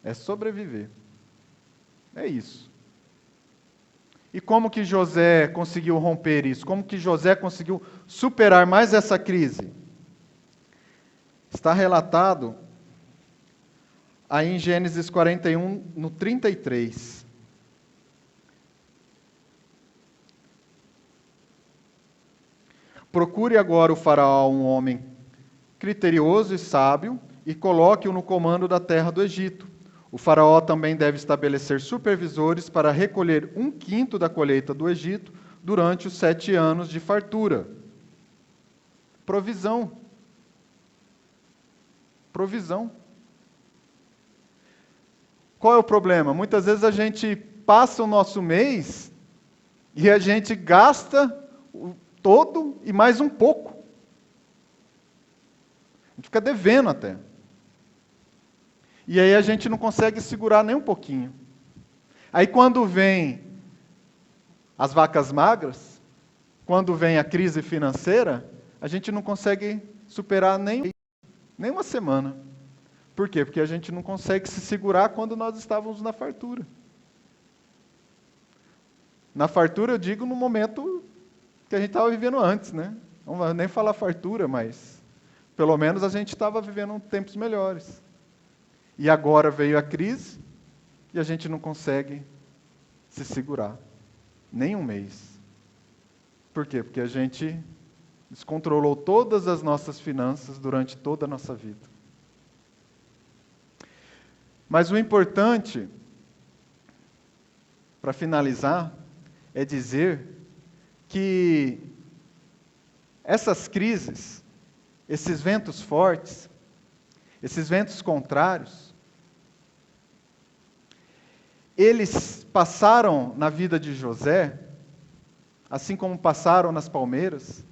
É sobreviver. É isso. E como que José conseguiu romper isso? Como que José conseguiu superar mais essa crise? Está relatado aí em Gênesis 41, no 33. Procure agora o faraó um homem criterioso e sábio e coloque-o no comando da terra do Egito. O faraó também deve estabelecer supervisores para recolher 1/5 da colheita do Egito durante os 7 anos de fartura. Provisão. Provisão. Qual é o problema? Muitas vezes a gente passa o nosso mês e a gente gasta todo e mais um pouco. A gente fica devendo até. E aí a gente não consegue segurar nem um pouquinho. Aí quando vem as vacas magras, quando vem a crise financeira, a gente não consegue superar nem uma semana. Por quê? Porque a gente não consegue se segurar quando nós estávamos na fartura. Na fartura eu digo no momento que a gente estava vivendo antes, né? Não vou nem falar fartura, mas pelo menos a gente estava vivendo tempos melhores. E agora veio a crise e a gente não consegue se segurar. Nem um mês. Por quê? Porque a gente descontrolou todas as nossas finanças durante toda a nossa vida. Mas o importante, para finalizar, é dizer que essas crises, esses ventos fortes, esses ventos contrários, eles passaram na vida de José, assim como passaram nas palmeiras,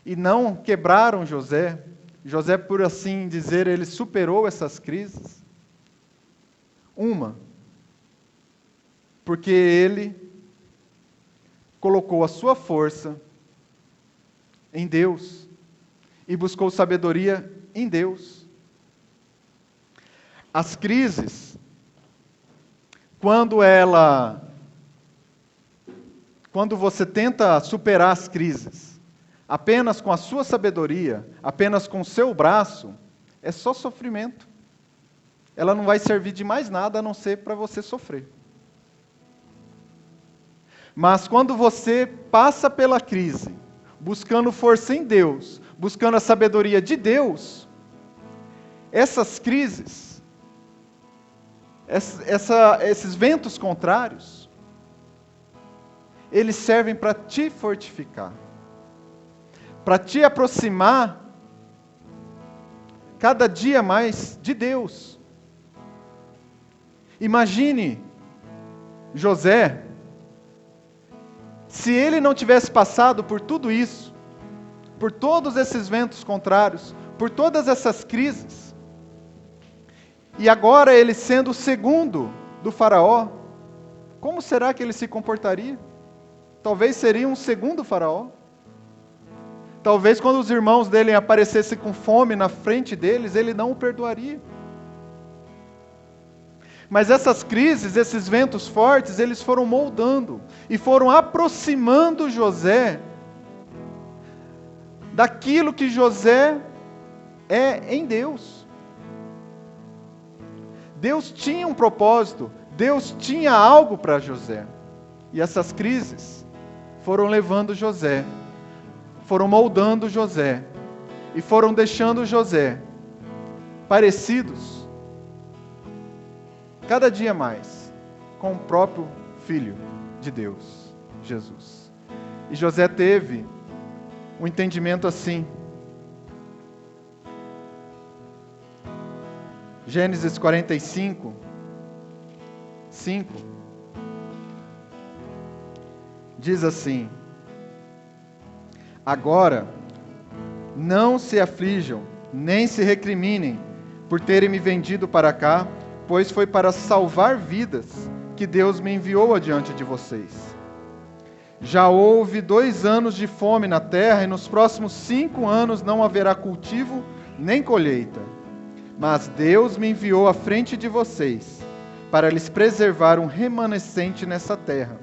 e não quebraram José. José, por assim dizer, ele superou essas crises. Porque ele colocou a sua força em Deus e buscou sabedoria em Deus. As crises, quando ela quando você tenta superar as crises, apenas com a sua sabedoria, apenas com o seu braço, é só sofrimento. Ela não vai servir de mais nada a não ser para você sofrer. Mas quando você passa pela crise, buscando força em Deus, buscando a sabedoria de Deus, essas crises, esses ventos contrários, eles servem para te fortificar, para te aproximar cada dia mais de Deus. Imagine José, se ele não tivesse passado por tudo isso, por todos esses ventos contrários, por todas essas crises, e agora ele sendo o segundo do faraó, como será que ele se comportaria? Talvez seria um segundo faraó. Talvez quando os irmãos dele aparecessem com fome na frente deles, ele não o perdoaria. Mas essas crises, esses ventos fortes, eles foram moldando e foram aproximando José daquilo que José é em Deus. Deus tinha um propósito, Deus tinha algo para José. E essas crises foram levando José, foram moldando José e foram deixando José parecidos cada dia mais com o próprio Filho de Deus, Jesus. E José teve um entendimento assim. Gênesis 45, 5, diz assim: agora, não se aflijam, nem se recriminem por terem me vendido para cá, pois foi para salvar vidas que Deus me enviou adiante de vocês. Já houve 2 anos de fome na terra, e nos próximos 5 anos não haverá cultivo nem colheita. Mas Deus me enviou à frente de vocês, para lhes preservar um remanescente nessa terra,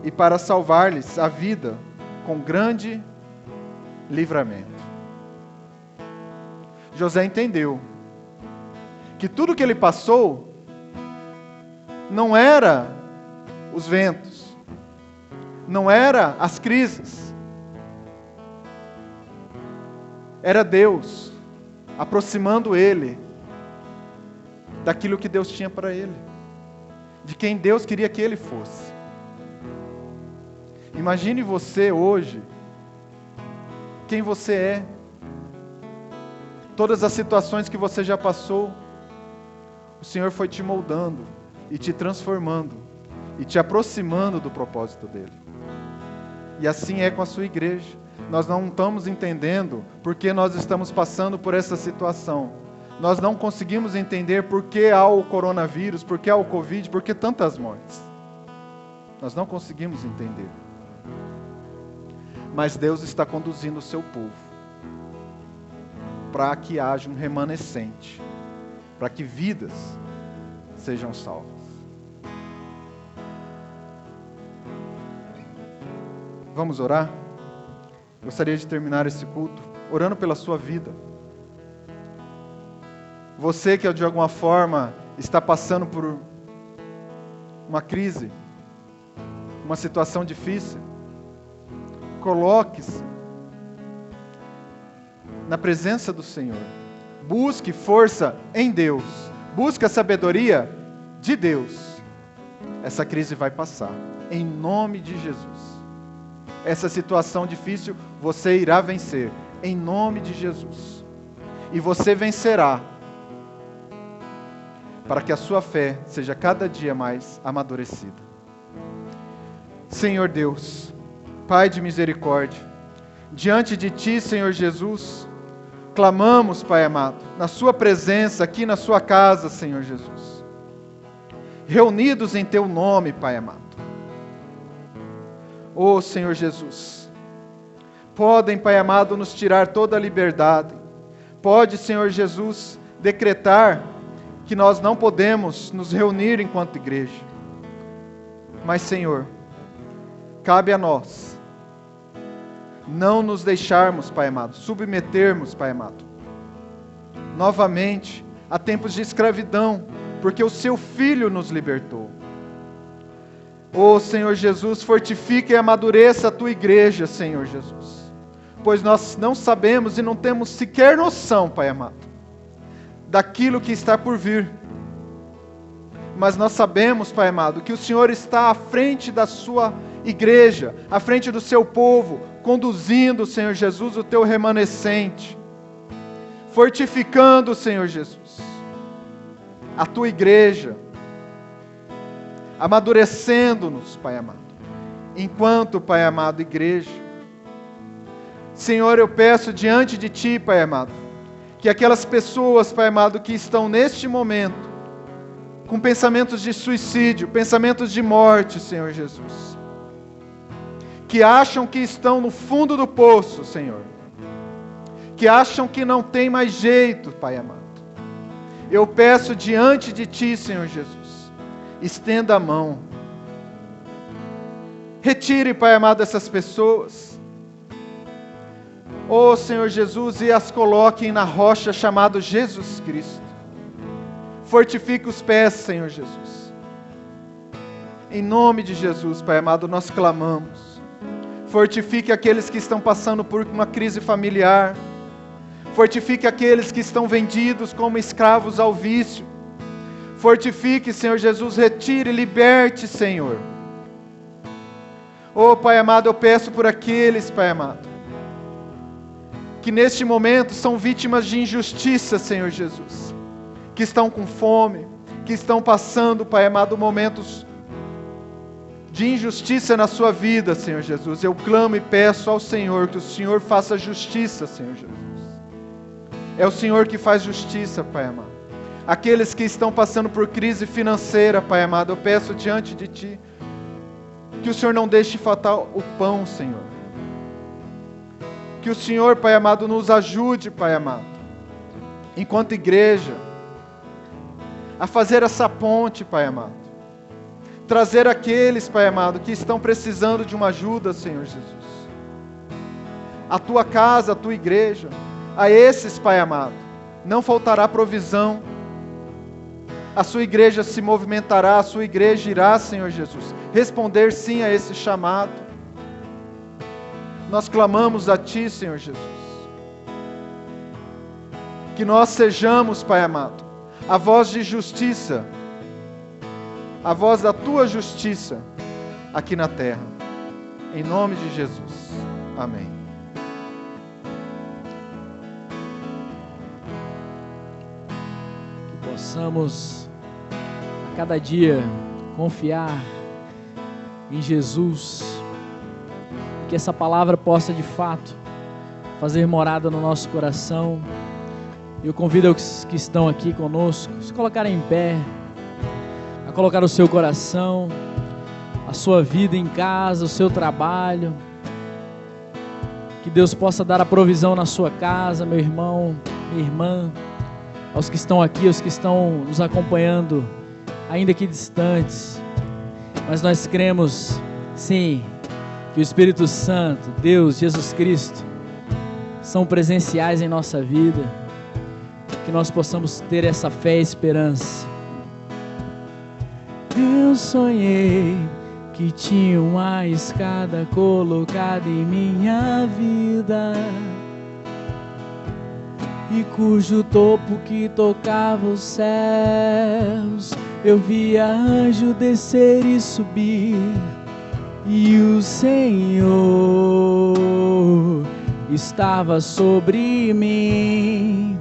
e para salvar-lhes a vida com grande livramento. José entendeu que tudo que ele passou não era os ventos, não era as crises, era Deus aproximando ele daquilo que Deus tinha para ele, de quem Deus queria que ele fosse. Imagine você hoje, quem você é, todas as situações que você já passou, o Senhor foi te moldando e te transformando e te aproximando do propósito dele. E assim é com a sua igreja. Nós não estamos entendendo por que nós estamos passando por essa situação. Nós não conseguimos entender por que há o coronavírus, por que há o Covid, por que tantas mortes. Nós não conseguimos entender. Mas Deus está conduzindo o seu povo para que haja um remanescente, para que vidas sejam salvas. Vamos orar? Gostaria de terminar esse culto orando pela sua vida. Você que de alguma forma está passando por uma crise, uma situação difícil, coloque-se na presença do Senhor. Busque força em Deus. Busque a sabedoria de Deus. Essa crise vai passar, em nome de Jesus. Essa situação difícil você irá vencer, em nome de Jesus. E você vencerá, para que a sua fé seja cada dia mais amadurecida. Senhor Deus, Pai de misericórdia, diante de Ti, Senhor Jesus, clamamos, Pai amado, na Sua presença, aqui na Sua casa, Senhor Jesus, reunidos em Teu nome, Pai amado. Ó Senhor Jesus, podem, Pai amado, nos tirar toda a liberdade, pode, Senhor Jesus, decretar que nós não podemos nos reunir enquanto igreja, mas, Senhor, cabe a nós não nos deixarmos, Pai amado, submetermos, Pai amado, novamente a tempos de escravidão, porque o Seu Filho nos libertou. Ó Senhor Jesus, fortifica e amadureça a Tua igreja, Senhor Jesus, pois nós não sabemos e não temos sequer noção, Pai amado, daquilo que está por vir. Mas nós sabemos, Pai amado, que o Senhor está à frente da Sua igreja, à frente do Seu povo, conduzindo, Senhor Jesus, o Teu remanescente, fortificando, Senhor Jesus, a Tua igreja, amadurecendo-nos, Pai amado, enquanto, Pai amado, igreja. Senhor, eu peço diante de Ti, Pai amado, que aquelas pessoas, Pai amado, que estão neste momento com pensamentos de suicídio, pensamentos de morte, Senhor Jesus, que acham que estão no fundo do poço, Senhor, que acham que não tem mais jeito, Pai amado, eu peço diante de Ti, Senhor Jesus, estenda a mão, retire, Pai amado, essas pessoas, ó Senhor Jesus, e as coloquem na rocha chamada Jesus Cristo. Fortifique os pés, Senhor Jesus. Em nome de Jesus, Pai amado, nós clamamos. Fortifique aqueles que estão passando por uma crise familiar. Fortifique aqueles que estão vendidos como escravos ao vício. Fortifique, Senhor Jesus, retire, liberte, Senhor. Oh, Pai amado, eu peço por aqueles, Pai amado, que neste momento são vítimas de injustiça, Senhor Jesus, que estão com fome, que estão passando, Pai amado, momentos de injustiça na sua vida, Senhor Jesus. Eu clamo e peço ao Senhor que o Senhor faça justiça, Senhor Jesus. É o Senhor que faz justiça, Pai amado. Aqueles que estão passando por crise financeira, Pai amado, eu peço diante de Ti que o Senhor não deixe faltar o pão, Senhor. Que o Senhor, Pai amado, nos ajude, Pai amado, enquanto igreja, a fazer essa ponte, Pai amado. Trazer aqueles, Pai amado, que estão precisando de uma ajuda, Senhor Jesus. A Tua casa, a Tua igreja, a esses, Pai amado, não faltará provisão. A Sua igreja se movimentará, a Sua igreja irá, Senhor Jesus, responder sim a esse chamado. Nós clamamos a Ti, Senhor Jesus. Que nós sejamos, Pai amado, a voz de justiça, a voz da Tua justiça aqui na terra. Em nome de Jesus. Amém. Que possamos a cada dia confiar em Jesus, que essa palavra possa de fato fazer morada no nosso coração. Eu convido os que estão aqui conosco a se colocarem em pé, a colocar o seu coração, a sua vida em casa, o seu trabalho. Que Deus possa dar a provisão na sua casa, meu irmão, minha irmã, aos que estão aqui, aos que estão nos acompanhando, ainda que distantes. Mas nós cremos, sim, que o Espírito Santo, Deus, Jesus Cristo, são presenciais em nossa vida. Que nós possamos ter essa fé e esperança. Eu sonhei que tinha uma escada colocada em minha vida, e cujo topo que tocava os céus, eu via anjo descer e subir, e o Senhor estava sobre mim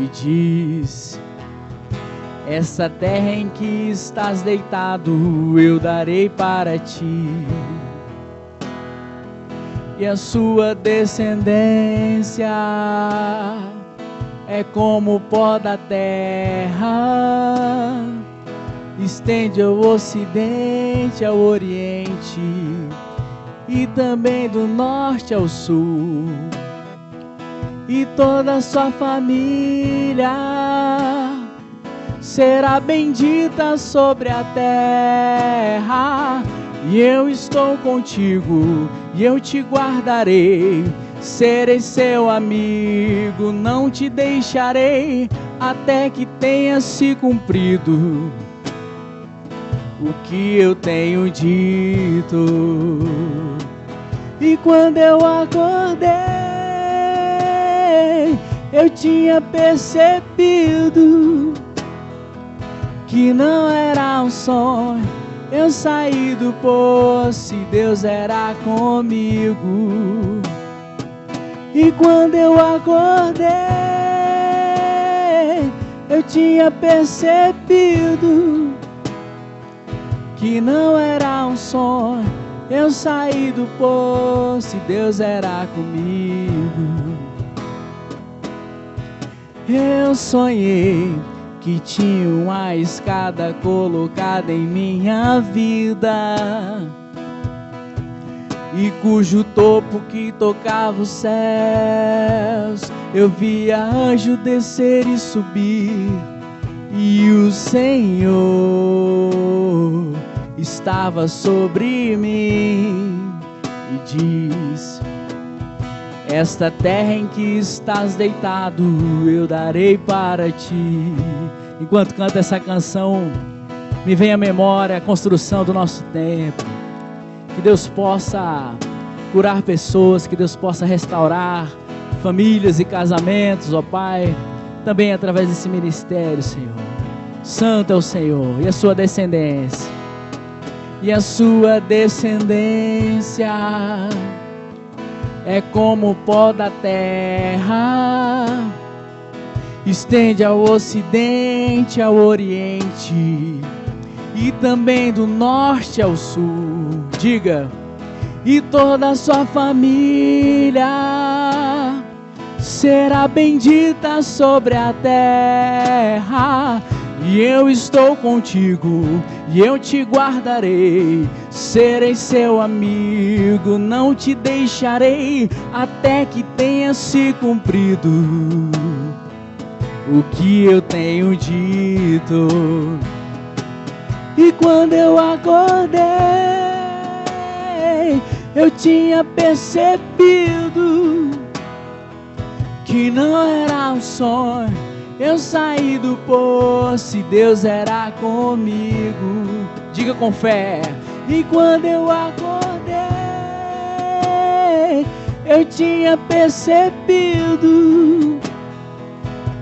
e diz: essa terra em que estás deitado eu darei para ti, e a sua descendência é como o pó da terra, estende ao ocidente, ao oriente, e também do norte ao sul. E toda a sua família será bendita sobre a terra, e eu estou contigo, e eu te guardarei. Serei seu amigo, não te deixarei, até que tenha se cumprido o que eu tenho dito. E quando eu acordei, eu tinha percebido que não era um sonho. Eu saí do poço e Deus era comigo. E quando eu acordei, eu tinha percebido que não era um sonho. Eu saí do poço e Deus era comigo. Eu sonhei que tinha uma escada colocada em minha vida, e cujo topo que tocava os céus, eu via anjo descer e subir, e o Senhor estava sobre mim e diz: esta terra em que estás deitado, eu darei para ti. Enquanto canto essa canção, me vem à memória a construção do nosso templo. Que Deus possa curar pessoas, que Deus possa restaurar famílias e casamentos, ó Pai, também através desse ministério, Senhor. Santo é o Senhor e a sua descendência. E a sua descendência é como o pó da terra, estende ao ocidente, ao oriente, e também do norte ao sul. Diga: e toda a sua família será bendita sobre a terra. E eu estou contigo, e eu te guardarei. Serei seu amigo, não te deixarei, até que tenha se cumprido o que eu tenho dito. E quando eu acordei, eu tinha percebido que não era um sonho. Eu saí do poço e Deus era comigo. Diga com fé. E quando eu acordei, eu tinha percebido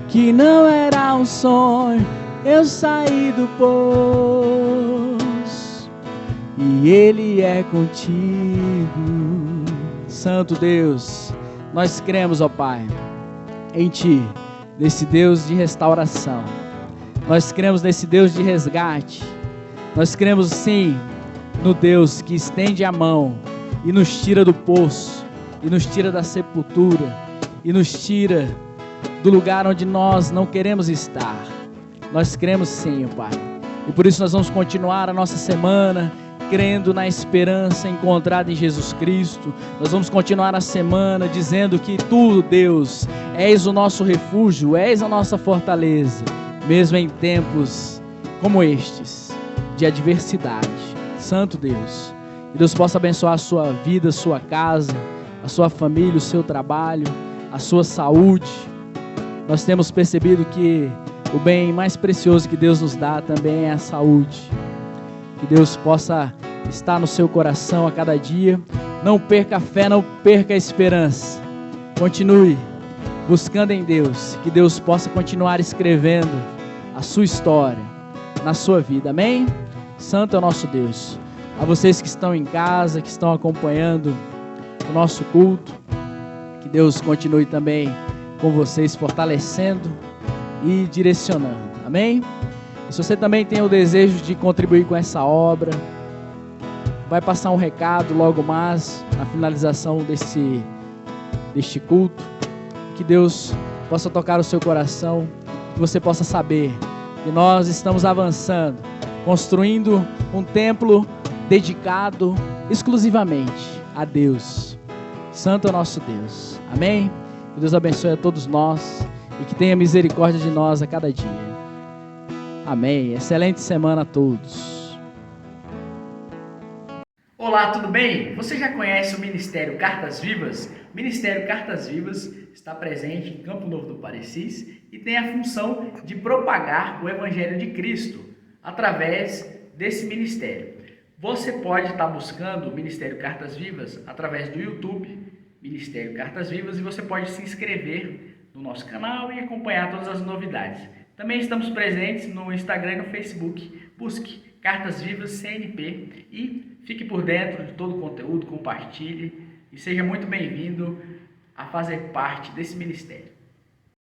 que não era um sonho. Eu saí do poço e Ele é contigo. Santo Deus, nós cremos, ó Pai, em Ti, nesse Deus de restauração. Nós cremos nesse Deus de resgate. Nós cremos sim no Deus que estende a mão e nos tira do poço, e nos tira da sepultura, e nos tira do lugar onde nós não queremos estar. Nós cremos sim, Pai, e por isso nós vamos continuar a nossa semana crendo na esperança encontrada em Jesus Cristo. Nós vamos continuar a semana dizendo que Tu, Deus, és o nosso refúgio, és a nossa fortaleza, mesmo em tempos como estes, de adversidade. Santo Deus, que Deus possa abençoar a sua vida, a sua casa, a sua família, o seu trabalho, a sua saúde. Nós temos percebido que o bem mais precioso que Deus nos dá também é a saúde. Que Deus possa estar no seu coração a cada dia. Não perca a fé, não perca a esperança. Continue buscando em Deus. Que Deus possa continuar escrevendo a sua história na sua vida. Amém? Santo é o nosso Deus. A vocês que estão em casa, que estão acompanhando o nosso culto, que Deus continue também com vocês, fortalecendo e direcionando. Amém? E se você também tem o desejo de contribuir com essa obra, vai passar um recado logo mais na finalização deste culto. Que Deus possa tocar o seu coração, que você possa saber que nós estamos avançando, construindo um templo dedicado exclusivamente a Deus. Santo é o nosso Deus. Amém? Que Deus abençoe a todos nós e que tenha misericórdia de nós a cada dia. Amém. Excelente semana a todos. Olá, tudo bem? Você já conhece o Ministério Cartas Vivas? O Ministério Cartas Vivas está presente em Campo Novo do Parecis e tem a função de propagar o Evangelho de Cristo através desse ministério. Você pode estar buscando o Ministério Cartas Vivas através do YouTube, Ministério Cartas Vivas, e você pode se inscrever no nosso canal e acompanhar todas as novidades. Também estamos presentes no Instagram e no Facebook. Busque Cartas Vivas CNP e fique por dentro de todo o conteúdo, compartilhe e seja muito bem-vindo a fazer parte desse ministério.